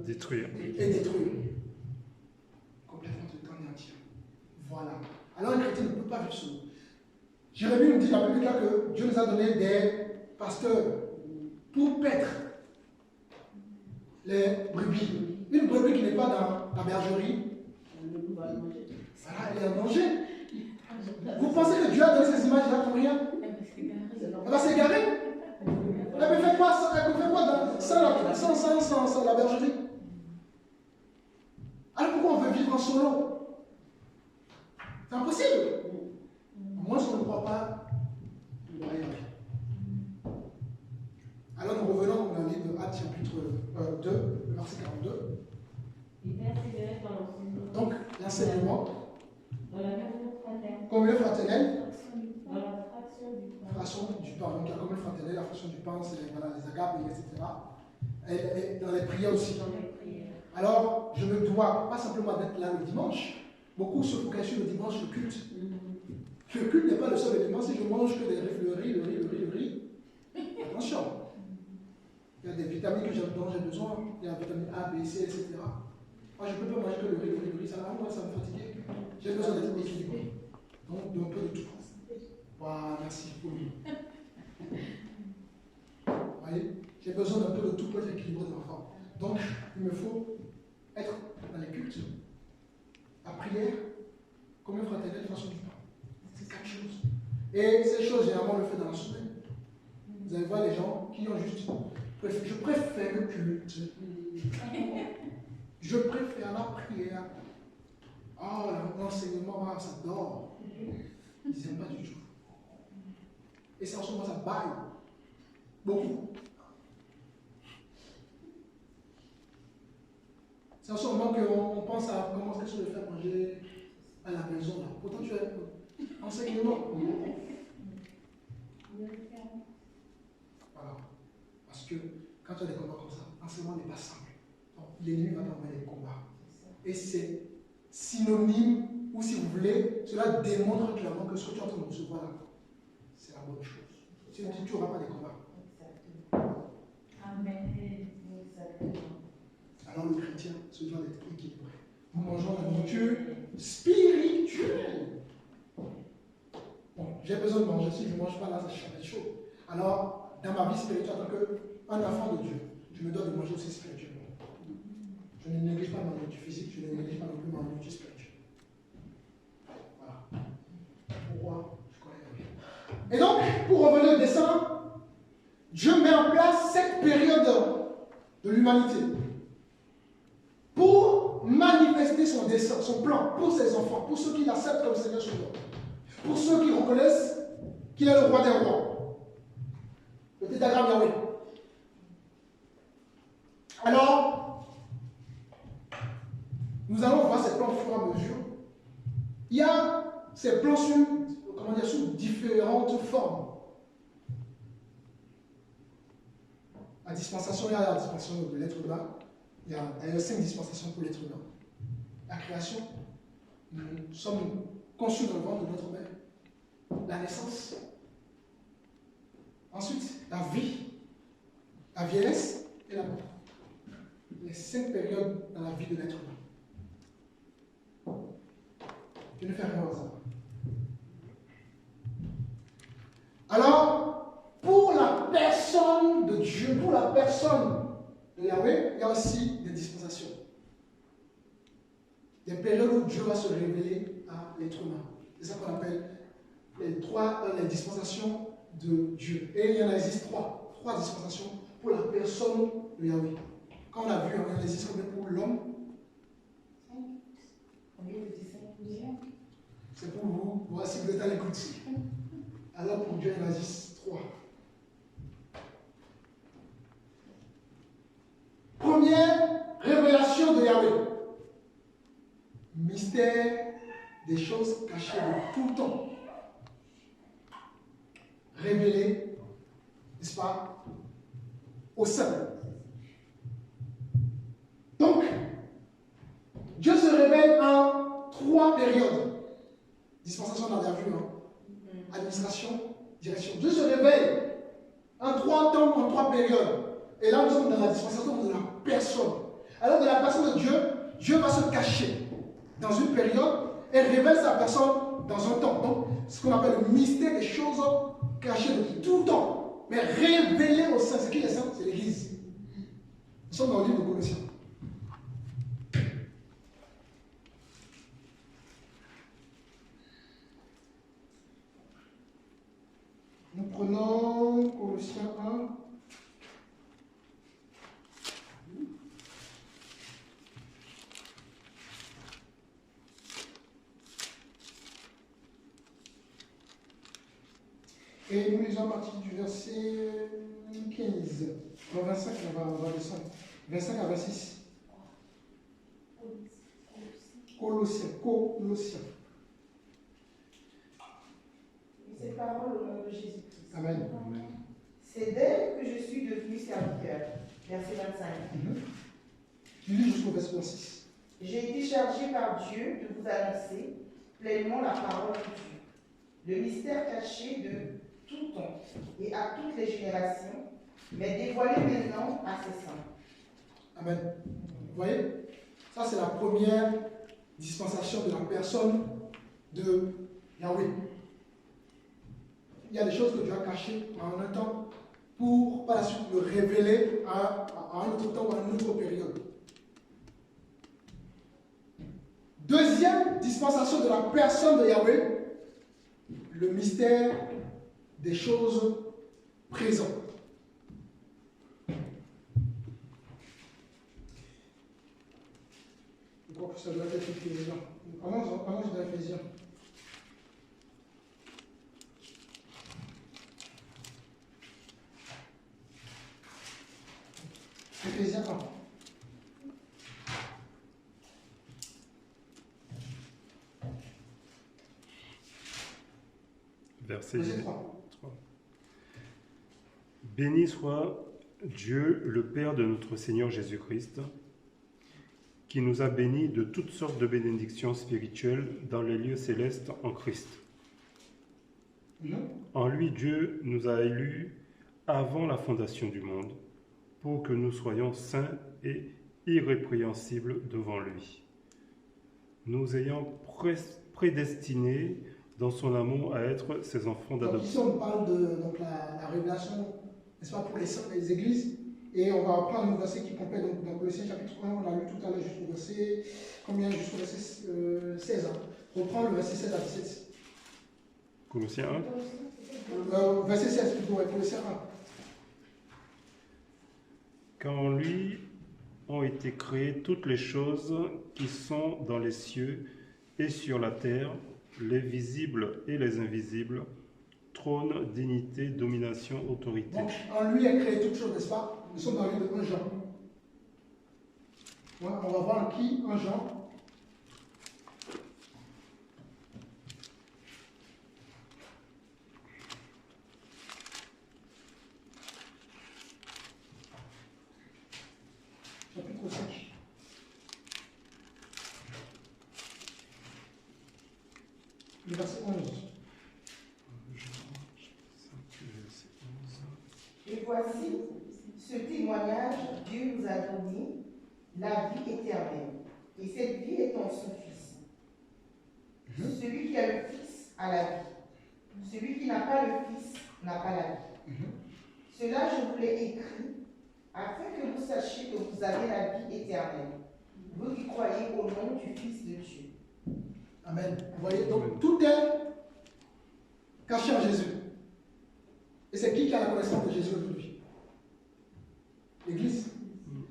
Détruire. et détruire. Complètement te anéantir. Voilà. Alors un chrétien ne peut pas vivre seul. Jérémie nous dit dans la Bible que Dieu nous a donné des pasteurs pour paître les brebis. Une brebis qui n'est pas dans la bergerie, voilà, elle est en danger. Vous pensez que Dieu a donné ces images-là pour rien? Elle va s'égarer. Elle peut faire quoi sans la bergerie? Alors pourquoi on veut vivre en solo? C'est impossible. Moi, si on ne croit pas, on ne va rien vivre. Alors nous revenons dans le livre de Actes chapitre 2, verset 42. Et persévérer dans l'enseignement. Donc, l'enseignement, Dans la communion fraternelle. communion fraternelle, Dans la fraction du pain. fraction du pain. Donc la communion fraternelle, la fraction du pain, c'est voilà, les agapes, etc. Et dans les prières aussi. Dans les prières. Alors, je ne dois pas simplement être là le dimanche. Beaucoup se focalisent sur le dimanche, le culte. Le culte n'est pas le seul élément. Si je mange que le riz, attention. Il y a des vitamines dont j'ai besoin. Il y a la vitamine A, B, C, etc. Moi, je ne peux pas manger que le riz. Ça va me fatiguer. J'ai besoin d'être équilibré. Donc, d'un peu de tout. Voilà, merci pour lui. Vous voyez? J'ai besoin d'un peu de tout pour être équilibré dans l'enfant. Donc, il me faut être dans les cultes, la prière, comme un fraternel, façon du pain. C'est 4 choses. Et ces choses, généralement, on le fait dans la semaine. Vous allez voir les gens qui ont juste. Je préfère le culte. Je préfère la prière. Oh, l'enseignement, ça dort. Ils disaient pas du tout. Et ça, en ce moment, ça baille. Beaucoup. C'est en ce moment qu'on pense à comment est-ce que je vais faire manger à la maison. Là. Pourtant, tu es enseignement. Voilà. Parce que quand tu as des combats comme ça, l'enseignement n'est pas simple. Donc, l'ennemi va t'envoyer des combats. Et c'est synonyme, ou si vous voulez, cela démontre clairement que ce que tu es en train de recevoir là, c'est la bonne chose. Tu n'auras pas des combats. Amen. Alors le chrétien se doit d'être équilibré. Nous mangeons la nourriture spirituelle. Bon, j'ai besoin de manger. Si je ne mange pas là, ça va être chaud. Alors, dans ma vie spirituelle, en tant qu'un enfant de Dieu, je me dois de manger aussi spirituellement. Je ne néglige pas ma nourriture physique, je ne néglige pas non plus ma nourriture spirituelle. Voilà. Pourquoi je connais la Bible. Et donc, pour revenir au dessin, Dieu met en place cette période de l'humanité pour manifester son dessein, son plan pour ses enfants, pour ceux qui l'acceptent comme Seigneur Sauveur, pour ceux qui reconnaissent qu'il est le roi des rois, le tétragramme Yahweh. Alors, nous allons voir ces plans au fur et à mesure. Il y a ces plans sous différentes formes. La dispensation, il y a la dispensation de l'être humain. Il y a d'ailleurs 5 dispensations pour l'être humain. La création, nous sommes conçus dans le ventre de notre mère. La naissance. Ensuite, la vie, la vieillesse et la mort. Les 5 périodes dans la vie de l'être humain. Je ne fais rien au hasard. Alors, pour la personne de Dieu, pour la personne de Yahweh, il y a aussi des dispensations. Des périodes où Dieu va se révéler à l'être humain. C'est ça qu'on appelle les dispensations de Dieu. Et il y en existe 3. 3 dispensations pour la personne de Yahweh. Quand on a vu, il en existe combien pour l'homme? 5. Combien de 5? C'est pour vous. Voici, vous êtes à l'écoute. Alors pour Dieu, il en existe 3. Première révélation de Yahweh. Mystère des choses cachées de tout le temps. Révélé, n'est-ce pas, au sein. Donc, Dieu se révèle en 3 périodes. Dispensation, on a vu, hein. Administration, direction. Dieu se révèle en 3 temps, en 3 périodes. Et là, nous sommes dans la dispensation de la personne. Alors, de la personne de Dieu, Dieu va se cacher dans une période et révèle sa personne dans un temps. Donc, ce qu'on appelle le mystère des choses cachées de tout temps, mais révélées au sein. C'est qui les saints? C'est l'Église. Nous sommes dans le livre de Colossiens. Nous prenons Colossiens 1. Et nous lisons à partir du verset 15. Non, 25, on va descendre. 25 à 26. Colossiens. Ces paroles au nom de Jésus-Christ. Amen. C'est d'elle que je suis devenu serviteur. Verset 25. Tu lis jusqu'au verset 26. J'ai été chargé par Dieu de vous annoncer pleinement la parole de Dieu, le mystère caché de tout temps et à toutes les générations, mais dévoilé maintenant à ses saints. Amen. Vous voyez? Ça, c'est la première dispensation de la personne de Yahweh. Il y a des choses que Dieu a cachées en un temps pour par la suite le révéler à un autre temps ou à une autre période. Deuxième dispensation de la personne de Yahweh, le mystère des choses présentes. Je crois que ça doit être Éphésiens. Allons dans Éphésiens. Éphésiens 1. Verset Verset 3. 3. Béni soit Dieu, le Père de notre Seigneur Jésus-Christ, qui nous a bénis de toutes sortes de bénédictions spirituelles dans les lieux célestes en Christ. En lui, Dieu nous a élus avant la fondation du monde, pour que nous soyons saints et irrépréhensibles devant lui, nous ayant prédestinés dans son amour à être ses enfants Donc ici, d'adoption. on parle de donc, la révélation, n'est-ce pas, pour les églises. Et on va prendre un verset qui complète donc, dans Colossiens chapitre 1, on l'a lu tout à l'heure jusqu'au verset, combien, jusqu'au verset 16. Hein. On prend le verset 16 à 17. Colossiens 1. Verset 16 plutôt, ouais, Colossiens 1. Car en lui ont été créées toutes les choses qui sont dans les cieux et sur la terre, les visibles et les invisibles, trône, dignité, domination, autorité. Donc, en lui est créé toutes choses, n'est-ce pas? Nous sommes dans le livre de 1 Jean. Ouais, on va voir en qui 1 Jean. Chapitre 5. Le verset 11. Et voici, ce témoignage, Dieu nous a donné la vie éternelle. Et cette vie est en son Fils. Celui qui a le Fils a la vie. Celui qui n'a pas le Fils n'a pas la vie. Cela, je vous l'ai écrit, afin que vous sachiez que vous avez la vie éternelle. Vous qui croyez au nom du Fils de Dieu. Amen. Vous voyez, donc tout est caché en Jésus. Et c'est qui a la connaissance de Jésus aujourd'hui? L'Église.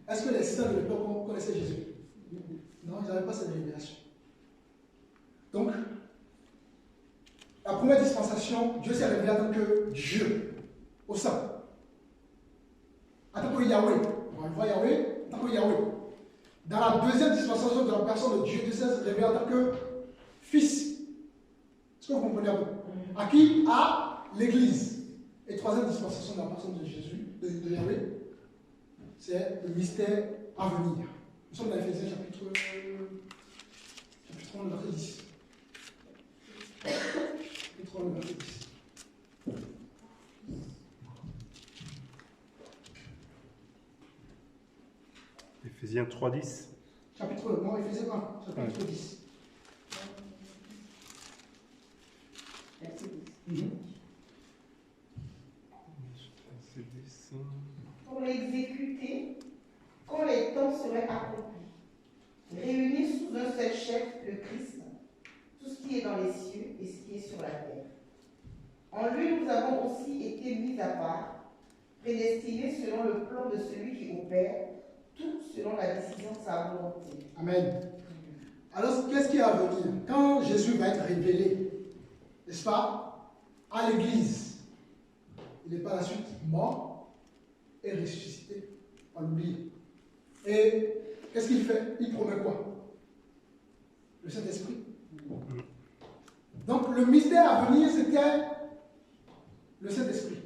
Est-ce que les saints de l'époque connaissaient Jésus? Non, ils n'avaient pas cette révélation. Donc, la première dispensation, Dieu s'est révélé en tant que Dieu, au sein. En tant que Yahweh. On va le voir Yahweh, en tant que Yahweh. Dans la deuxième dispensation de la personne de Dieu, Dieu s'est révélé en tant que Fils. Est-ce que vous comprenez un peu? À qui? À l'Église. Et troisième dispensation de la personne de Jésus, de Yahweh, c'est le mystère à venir. Nous sommes dans Éphésiens chapitre 1, verset 10. Chapitre 1, verset 10. Éphésiens 3, 10. Chapitre, non, Éphésiens 1, chapitre 10. Verset 10. Mhm. Verset 10. Pour l'exécuter, quand les temps seraient accomplis, réunis sous un seul chef, le Christ, tout ce qui est dans les cieux et ce qui est sur la terre. En lui, nous avons aussi été mis à part, prédestinés selon le plan de celui qui opère, tout selon la décision de sa volonté. Amen. Alors, qu'est-ce qui est à venir? Quand Jésus va être révélé, n'est-ce pas, à l'Église, il n'est pas la suite mort et ressuscité. On l'oublie. Et qu'est-ce qu'il fait? Il promet quoi? Le Saint-Esprit. Donc, le mystère à venir, c'était le Saint-Esprit.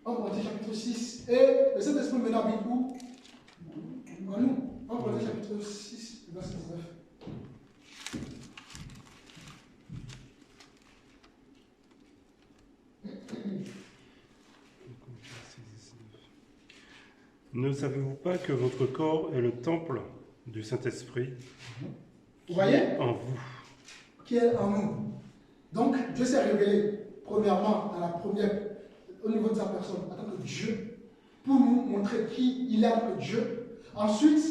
En Corinthiens chapitre 6. Et le Saint-Esprit maintenant habite où? En nous. En Corinthiens chapitre 6, verset 19. Ne savez-vous pas que votre corps est le temple du Saint-Esprit Vous voyez? en vous, Qui est en nous. Donc, Dieu s'est révélé, premièrement, au niveau de sa personne, en tant que Dieu, pour nous montrer qui il est en tant que Dieu. Ensuite,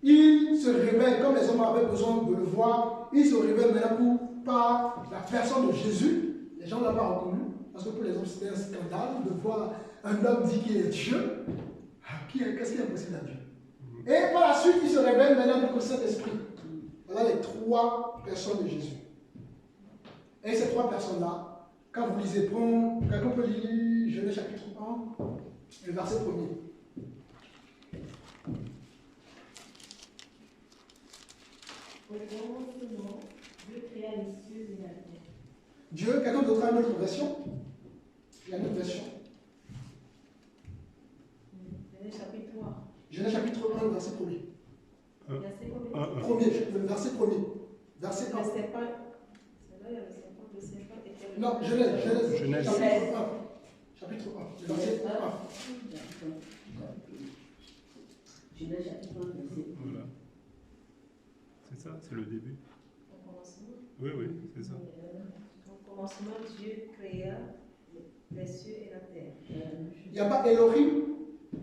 il se révèle, comme les hommes avaient besoin de le voir, il se révèle maintenant par la personne de Jésus. Les gens ne l'ont pas reconnu, parce que pour les hommes, c'était un scandale de voir un homme dire qu'il est Dieu. Qu'est-ce qui est impossible à Dieu? Et par la suite, il se révèle maintenant avec le Saint-Esprit. Voilà les trois personnes de Jésus. Et ces trois personnes-là, quand vous lisez, quelqu'un peut lire Genèse chapitre 1, le verset 1er. commencement, Dieu créa les cieux et la terre. Dieu, quelqu'un d'autre a une autre version? Il y a une autre version. Genèse chapitre 3. Genèse chapitre 1, verset 1er. Verset combien? Premier, le verset 1er. Verset 1. Le serpent. C'est là, il y a le serpent. Le serpent était le. Non, Genèse. Genèse. Chapitre 1. Chapitre 1. Le verset 1. Genèse chapitre 1, verset 1. Voilà. C'est ça, c'est le début. Au commencement. Oui, oui, c'est ça. Au commencement, Dieu créa les cieux et la terre. Il n'y a pas Elohim.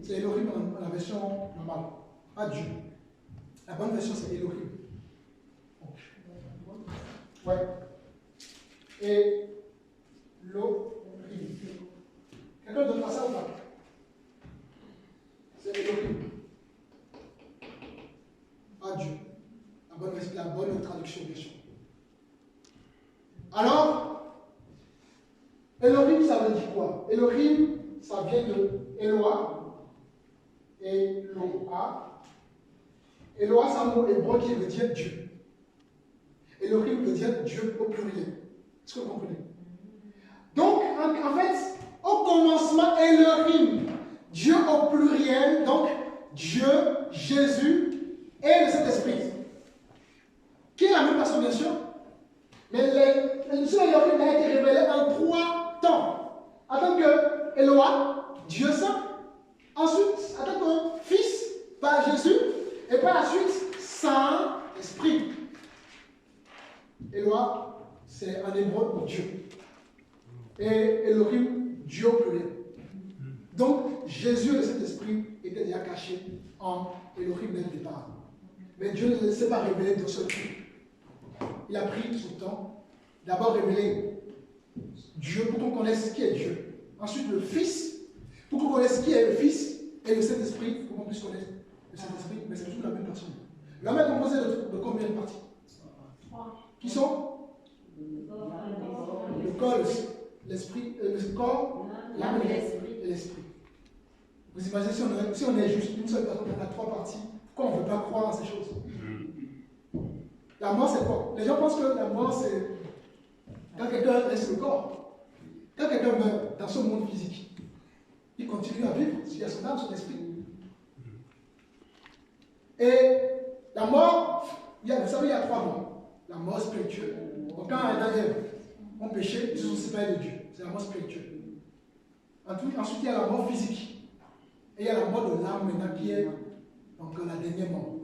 C'est Elohim dans la version normale. Pas Dieu. La bonne version, c'est Elohim. Ouais. Et Elohim. Quelqu'un d'autre a ça ou pas? C'est Elohim. Pas Dieu. La bonne traduction, bien sûr. Alors, Elohim, ça veut dire quoi? Elohim, ça vient de Eloah. Eloah. Eloah, c'est un mot hébreu qui veut dire Dieu. Elohim veut dire Dieu au pluriel. Est-ce que vous comprenez? Donc, en fait, au commencement, Elohim, Dieu au pluriel, donc Dieu, Jésus et le Saint-Esprit. Qui est la même personne, bien sûr, mais le Elohim a été révélé en 3 temps. En tant que Eloah, Dieu Saint, ensuite, en tant que Fils, par Jésus, et par la suite, Saint-Esprit. Eloah, c'est un hébreu pour Dieu. Et Elohim, Dieu au pluriel. Donc, Jésus et le Saint-Esprit étaient déjà cachés en Elohim dès le départ. Mais Dieu ne s'est pas révélé d'un seul coup. Il a pris son temps. D'abord révéler Dieu pour qu'on connaisse qui est Dieu. Ensuite le Fils, pour qu'on connaisse qui est le Fils. Et le Saint-Esprit, pour qu'on puisse connaître le Saint-Esprit. Mais c'est toujours la même personne. L'homme est composé de combien de parties? Qui sont? Le corps, l'esprit, le corps, l'âme et l'esprit. Vous imaginez si on est juste une seule personne, on a 3 parties, pourquoi on ne veut pas croire en ces choses? La mort, c'est quoi? Les gens pensent que la mort, c'est quand quelqu'un laisse le corps. Quand quelqu'un meurt dans ce monde physique, il continue à vivre, il y a son âme, son esprit. Et la mort, vous savez, il y a 3 morts. La mort spirituelle. Donc, quand Adam et Ève ont péché, ils se sont séparés de Dieu. C'est la mort spirituelle. Ensuite, il y a la mort physique. Et il y a la mort de l'âme maintenant qui est donc, la dernière mort.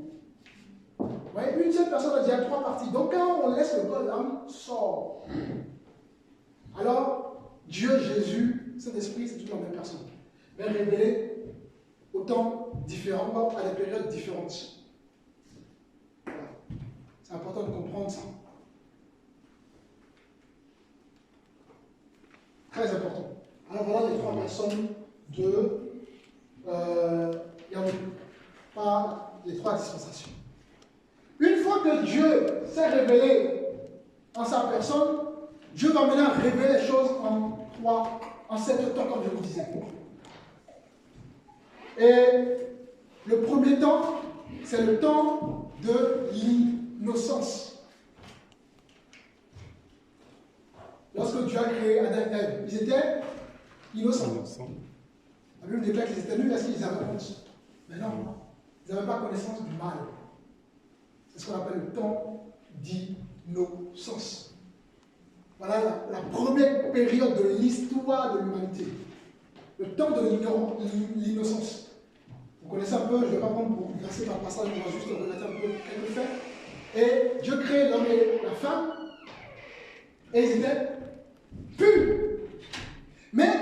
Vous voyez, une seule personne a déjà 3 parties. Donc quand on laisse le corps, l'âme sort. Alors, Dieu, Jésus, Saint-Esprit, c'est toujours la même personne. Mais révélé au temps différent, à des périodes différentes. Voilà. C'est important de comprendre ça. Très important. Alors voilà les 3 personnes de Yahweh. Pas les 3 dispensations. Une fois que Dieu s'est révélé en sa personne, Dieu va maintenant révéler les choses en 7 temps, comme je vous disais. Et le premier temps, c'est le temps de l'innocence. Lorsque Dieu a créé Adam et Ève, ils étaient innocents. La Bible déclare qu'ils étaient nuls parce qu'ils avaient honte. Mais non, ils n'avaient pas connaissance du mal. C'est ce qu'on appelle le temps d'innocence. Voilà la première période de l'histoire de l'humanité. Le temps de l'innocence. Vous connaissez un peu, je ne vais pas prendre pour passer par passage, on va juste relater un peu quelques faits. Et Dieu crée l'homme et la femme, et ils étaient purs. Mais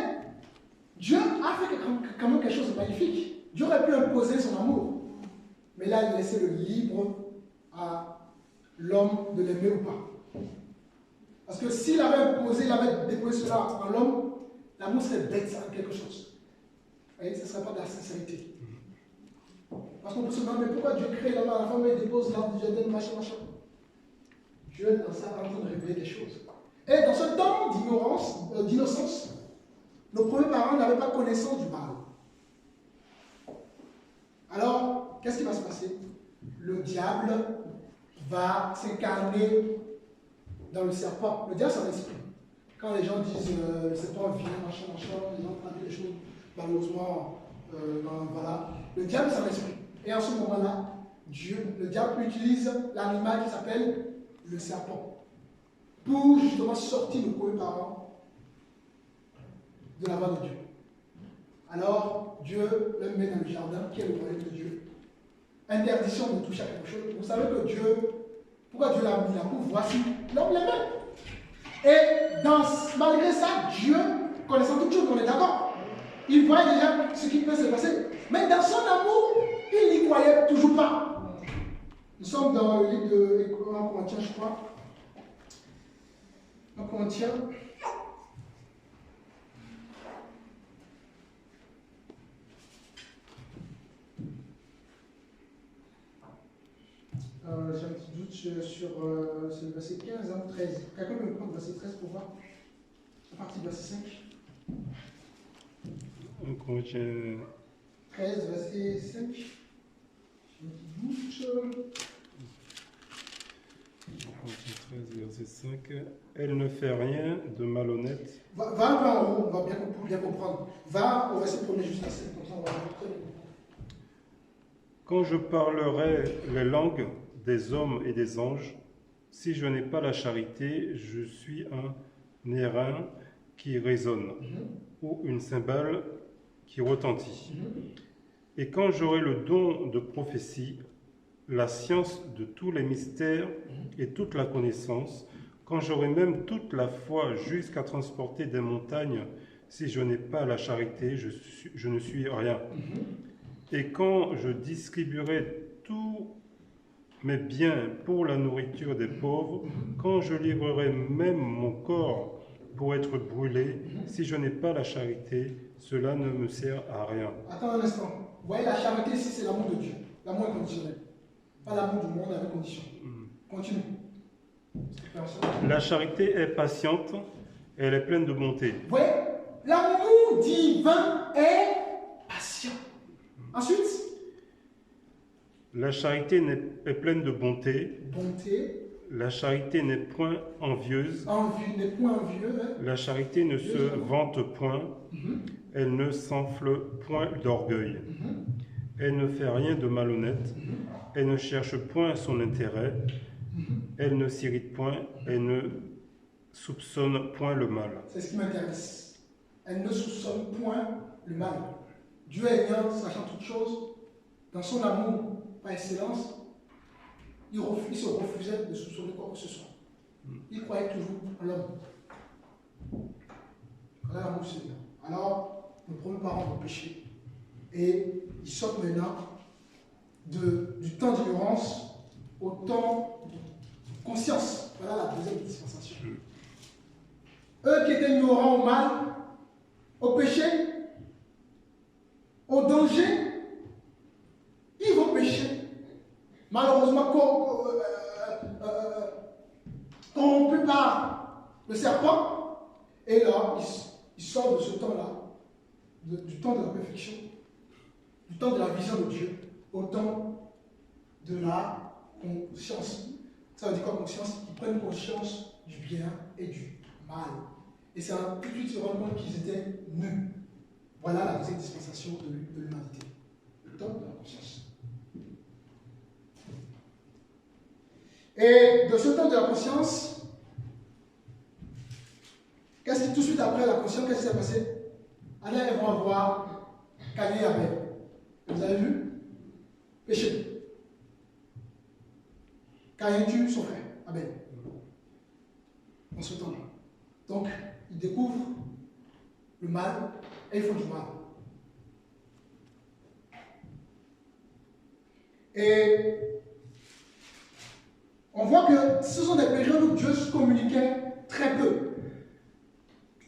Dieu a fait quand même quelque chose de magnifique. Dieu aurait pu imposer son amour. Mais là, il laissait le libre à l'homme de l'aimer ou pas. Parce que s'il avait imposé, il avait déposé cela en l'homme, l'amour serait bête en quelque chose. Vous voyez, ce ne serait pas de la sincérité. Parce qu'on peut se demander pourquoi Dieu crée l'homme à la femme et dépose l'arbre du jardin, machin. Dieu, dans ça, est en train de révéler des choses. Et dans ce temps d'innocence, nos premiers parents n'avaient pas connaissance du mal. Alors, qu'est-ce qui va se passer? Le diable va s'incarner dans le serpent. Le diable, c'est un esprit. Quand les gens disent le serpent vient, machin, les gens prennent des choses, malheureusement, voilà. Le diable, c'est un esprit. Et en ce moment-là, le diable utilise l'animal qui s'appelle le serpent pour justement sortir le premier parent de la voie de Dieu. Alors, Dieu le met dans le jardin, qui est le royaume de Dieu. Interdiction de toucher à quelque chose. Vous savez que Dieu, pourquoi Dieu l'a mis là? Pour voir si l'homme l'aimait. Et malgré ça, Dieu, connaissant toutes choses, on est d'accord, il voyait déjà ce qui peut se passer. Mais dans son amour, il n'y croyait toujours pas. Nous sommes dans le livre de 1 Corinthiens, je crois. 1 Corinthiens. J'ai un petit doute sur le verset 15 ou 13. Quelqu'un peut me prendre le verset 13 pour voir? À partir du verset 5. 1 Corinthiens 13, verset 5. J'ai un petit doute. 13, verset 5. Elle ne fait rien de malhonnête. Va un peu en haut, on va bien comprendre. Va au verset 1er jusqu'à 7, comme ça on va bien comprendre. Quand je parlerai les langues des hommes et des anges, si je n'ai pas la charité, je suis un airain qui résonne, ou une cymbale qui retentit. Et quand j'aurai le don de prophétie, la science de tous les mystères et toute la connaissance, quand j'aurai même toute la foi jusqu'à transporter des montagnes, si je n'ai pas la charité, je ne suis rien. Et quand je distribuerai tous mes biens pour la nourriture des pauvres, quand je livrerai même mon corps pour être brûlé, si je n'ai pas la charité, cela ne me sert à rien. Attends un instant. Vous voyez, la charité ici, c'est l'amour de Dieu. L'amour inconditionnel. Pas l'amour du monde avec condition. Continue. La charité est patiente, elle est pleine de bonté. Vous voyez, l'amour divin est patient. Ensuite, la charité est pleine de bonté. Bonté. La charité n'est point envieuse. N'est point envieux. Hein? La charité ne se vante point. Elle ne s'enfle point d'orgueil. Elle ne fait rien de malhonnête. Elle ne cherche point son intérêt. Elle ne s'irrite point. Elle ne soupçonne point le mal. C'est ce qui m'intéresse. Elle ne soupçonne point le mal. Dieu ayant, sachant toutes choses, dans son amour par excellence, il se refusait de soupçonner quoi que ce soit. Il croyait toujours en l'homme. Voilà l'amour du Seigneur. Alors, le premier parent du péché. Et il sort maintenant du temps d'ignorance au temps de conscience. Voilà la deuxième dispensation. Eux qui étaient ignorants au mal, au péché, au danger, ils vont pécher. Malheureusement, corrompus par le serpent, et là, ils sortent de ce temps-là, du temps de la perfection, du temps de la vision de Dieu, au temps de la conscience. Ça veut dire quoi, conscience? Ils prennent conscience du bien et du mal. Et c'est tout de suite se rendre compte qu'ils étaient nus. Voilà la deuxième dispensation de l'humanité. Le temps de la conscience. Et de ce temps de la conscience, qu'est-ce qui tout de suite après la conscience, qu'est-ce qui s'est passé? Adam et Ève vont avoir Caïn et Abel. Vous avez vu? Péché. Caïn tue son frère, Abel. En ce temps-là. Donc, ils découvrent le mal et ils font du mal. Et on voit que ce sont des périodes où Dieu se communiquait très peu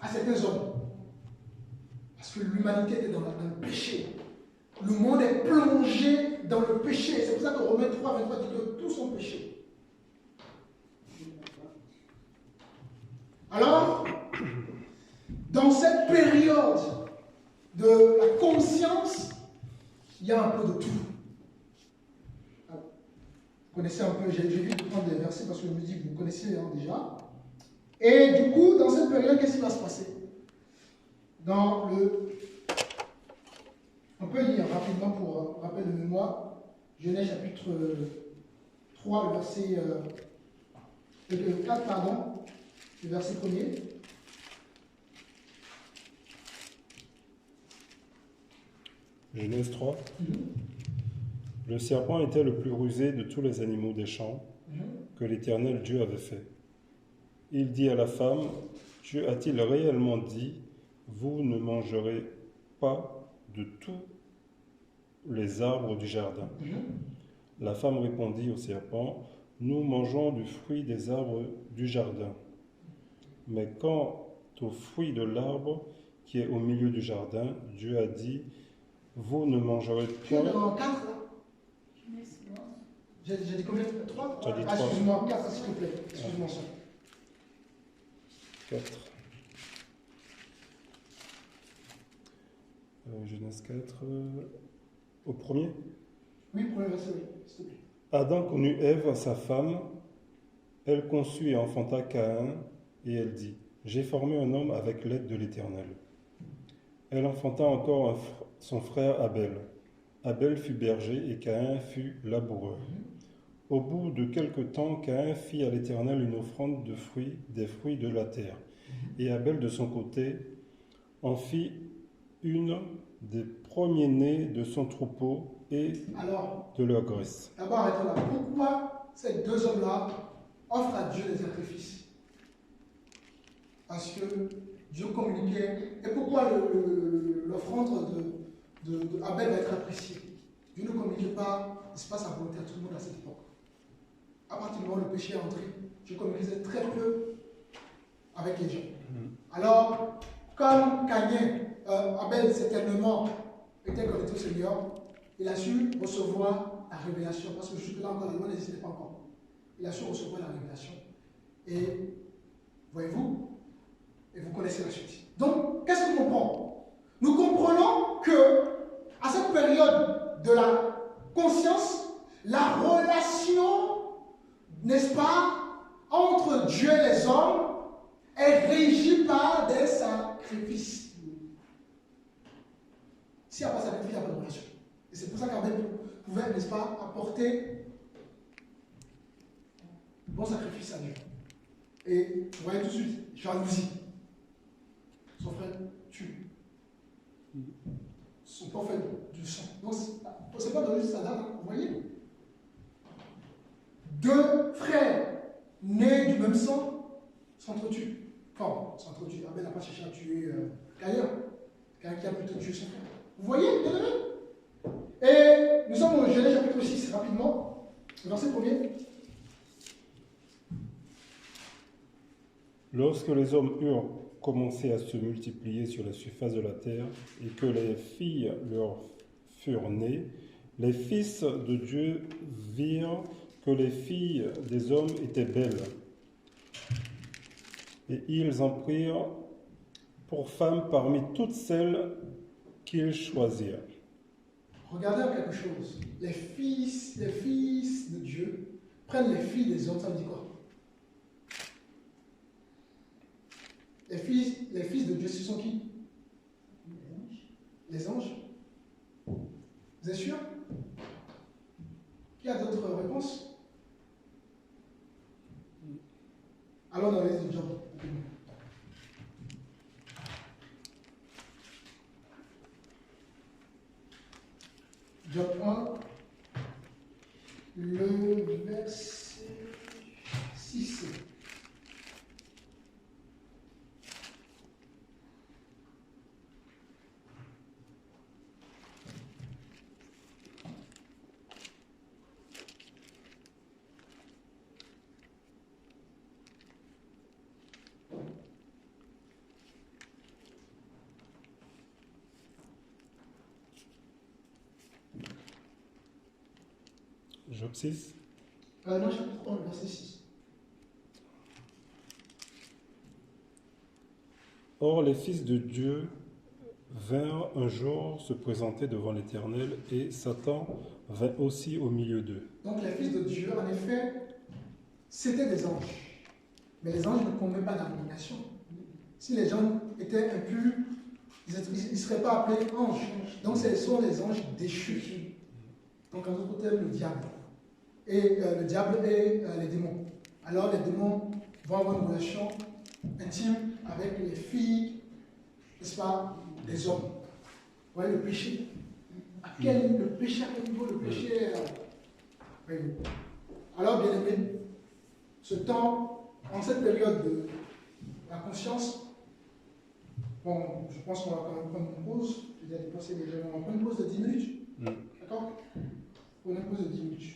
à certains hommes. Parce que l'humanité était dans le péché. Le monde est plongé dans le péché. C'est pour ça que Romains 3, 23 dit que tous sont péchés. Alors, dans cette période de la conscience, il y a un peu de tout. connaissez un peu, j'ai vite de prendre des versets parce que je me dis que vous connaissez déjà. Et du coup, dans cette période, qu'est-ce qui va se passer? On peut lire rapidement pour rappel de mémoire, Genèse chapitre 3, le verset 4, pardon, le verset 1er. Genèse 3. Le serpent était le plus rusé de tous les animaux des champs que l'Éternel Dieu avait fait. Il dit à la femme, Dieu a-t-il réellement dit, vous ne mangerez pas de tous les arbres du jardin? La femme répondit au serpent, nous mangeons du fruit des arbres du jardin. Mais quant au fruit de l'arbre qui est au milieu du jardin, Dieu a dit, vous ne mangerez Tu es point... dans 4 là? J'ai dit combien? 3? Tu as dit Ah, 3. excuse-moi, 4, s'il te plaît. Excuse-moi ça. 4. Genèse 4. Au premier. Oui, premier verset, oui, s'il te plaît. Adam connut Ève, sa femme. Elle conçut et enfanta Caïn, et elle dit, j'ai formé un homme avec l'aide de l'Éternel. Elle enfanta encore son frère Abel. Abel fut berger et Caïn fut laboureur. Au bout de quelque temps, Caïn fit à l'Éternel une offrande de fruits, des fruits de la terre. Et Abel, de son côté, en fit une des premiers-nés de son troupeau et Alors, de leur graisse. d'abord, arrêtons là. Pourquoi ces deux hommes-là offrent à Dieu des sacrifices? Parce que Dieu communiquait. Et pourquoi l'offrande de Abel va être appréciée? Dieu ne communiquait pas, n'est-ce pas, sa volonté à tout le monde à cette époque. À partir du moment où le péché est entré, Dieu communiquait très peu avec les gens. Alors, comme Abel certainement était connecté au Seigneur, il a su recevoir la révélation, parce que jusque-là encore, la loi n'existait pas encore. Il a su recevoir la révélation. Et, voyez-vous, et vous connaissez la suite. Donc, qu'est-ce qu'on comprend? Nous comprenons que, à cette période de la conscience, la relation, n'est-ce pas, entre Dieu et les hommes est régie par des sacrifices. S'il n'y a pas de sacrifice, il n'y a pas de relation. Et c'est pour ça qu'Abel pouvait, n'est-ce pas, apporter un bon sacrifice à Dieu. Et vous voyez tout de suite, jalousie. Son frère tue. Son prophète du sang. Donc, c'est pas donner juste ça date, vous voyez? Deux frères nés du même sang s'entretuent. Enfin, s'entretuent. Abel n'a pas cherché à tuer Caïn. Caïn qui a plutôt tué son frère. Vous voyez, bien aimé? Et nous sommes au Genèse chapitre 6, rapidement. Verset 1er. Lorsque les hommes eurent commencé à se multiplier sur la surface de la terre et que les filles leur furent nées, les fils de Dieu virent que les filles des hommes étaient belles. Et ils en prirent pour femmes parmi toutes celles qu'ils choisirent. Regardez quelque chose. Les fils de Dieu prennent les filles des hommes, ça veut dire quoi? Les fils de Dieu, ce sont qui? Les anges. Vous êtes sûr? Qui a d'autres réponses? Allons dans les livre de Job. Job 1, le verset 6. Job 6. Non, chapitre 1, verset 6. Or, les fils de Dieu vinrent un jour se présenter devant l'Éternel, et Satan vint aussi au milieu d'eux. Donc les fils de Dieu, en effet, c'était des anges. Mais les anges ne commettaient pas d'abomination. Si les gens étaient impurs, ils ne seraient pas appelés anges. Donc ce sont les anges déchus. Donc en d'autres termes, le diable. Et le diable et les démons. Alors les démons vont avoir une relation intime avec les filles, n'est-ce pas, des hommes. Vous voyez le péché. À quel niveau le péché voyez-vous. Alors bien aimé, ce temps, en cette période de la conscience, bon, je pense qu'on va quand même prendre une pause. Je vais dépenser légèrement. On va prendre une pause de 10 minutes. D'accord? On a une pause de 10 minutes.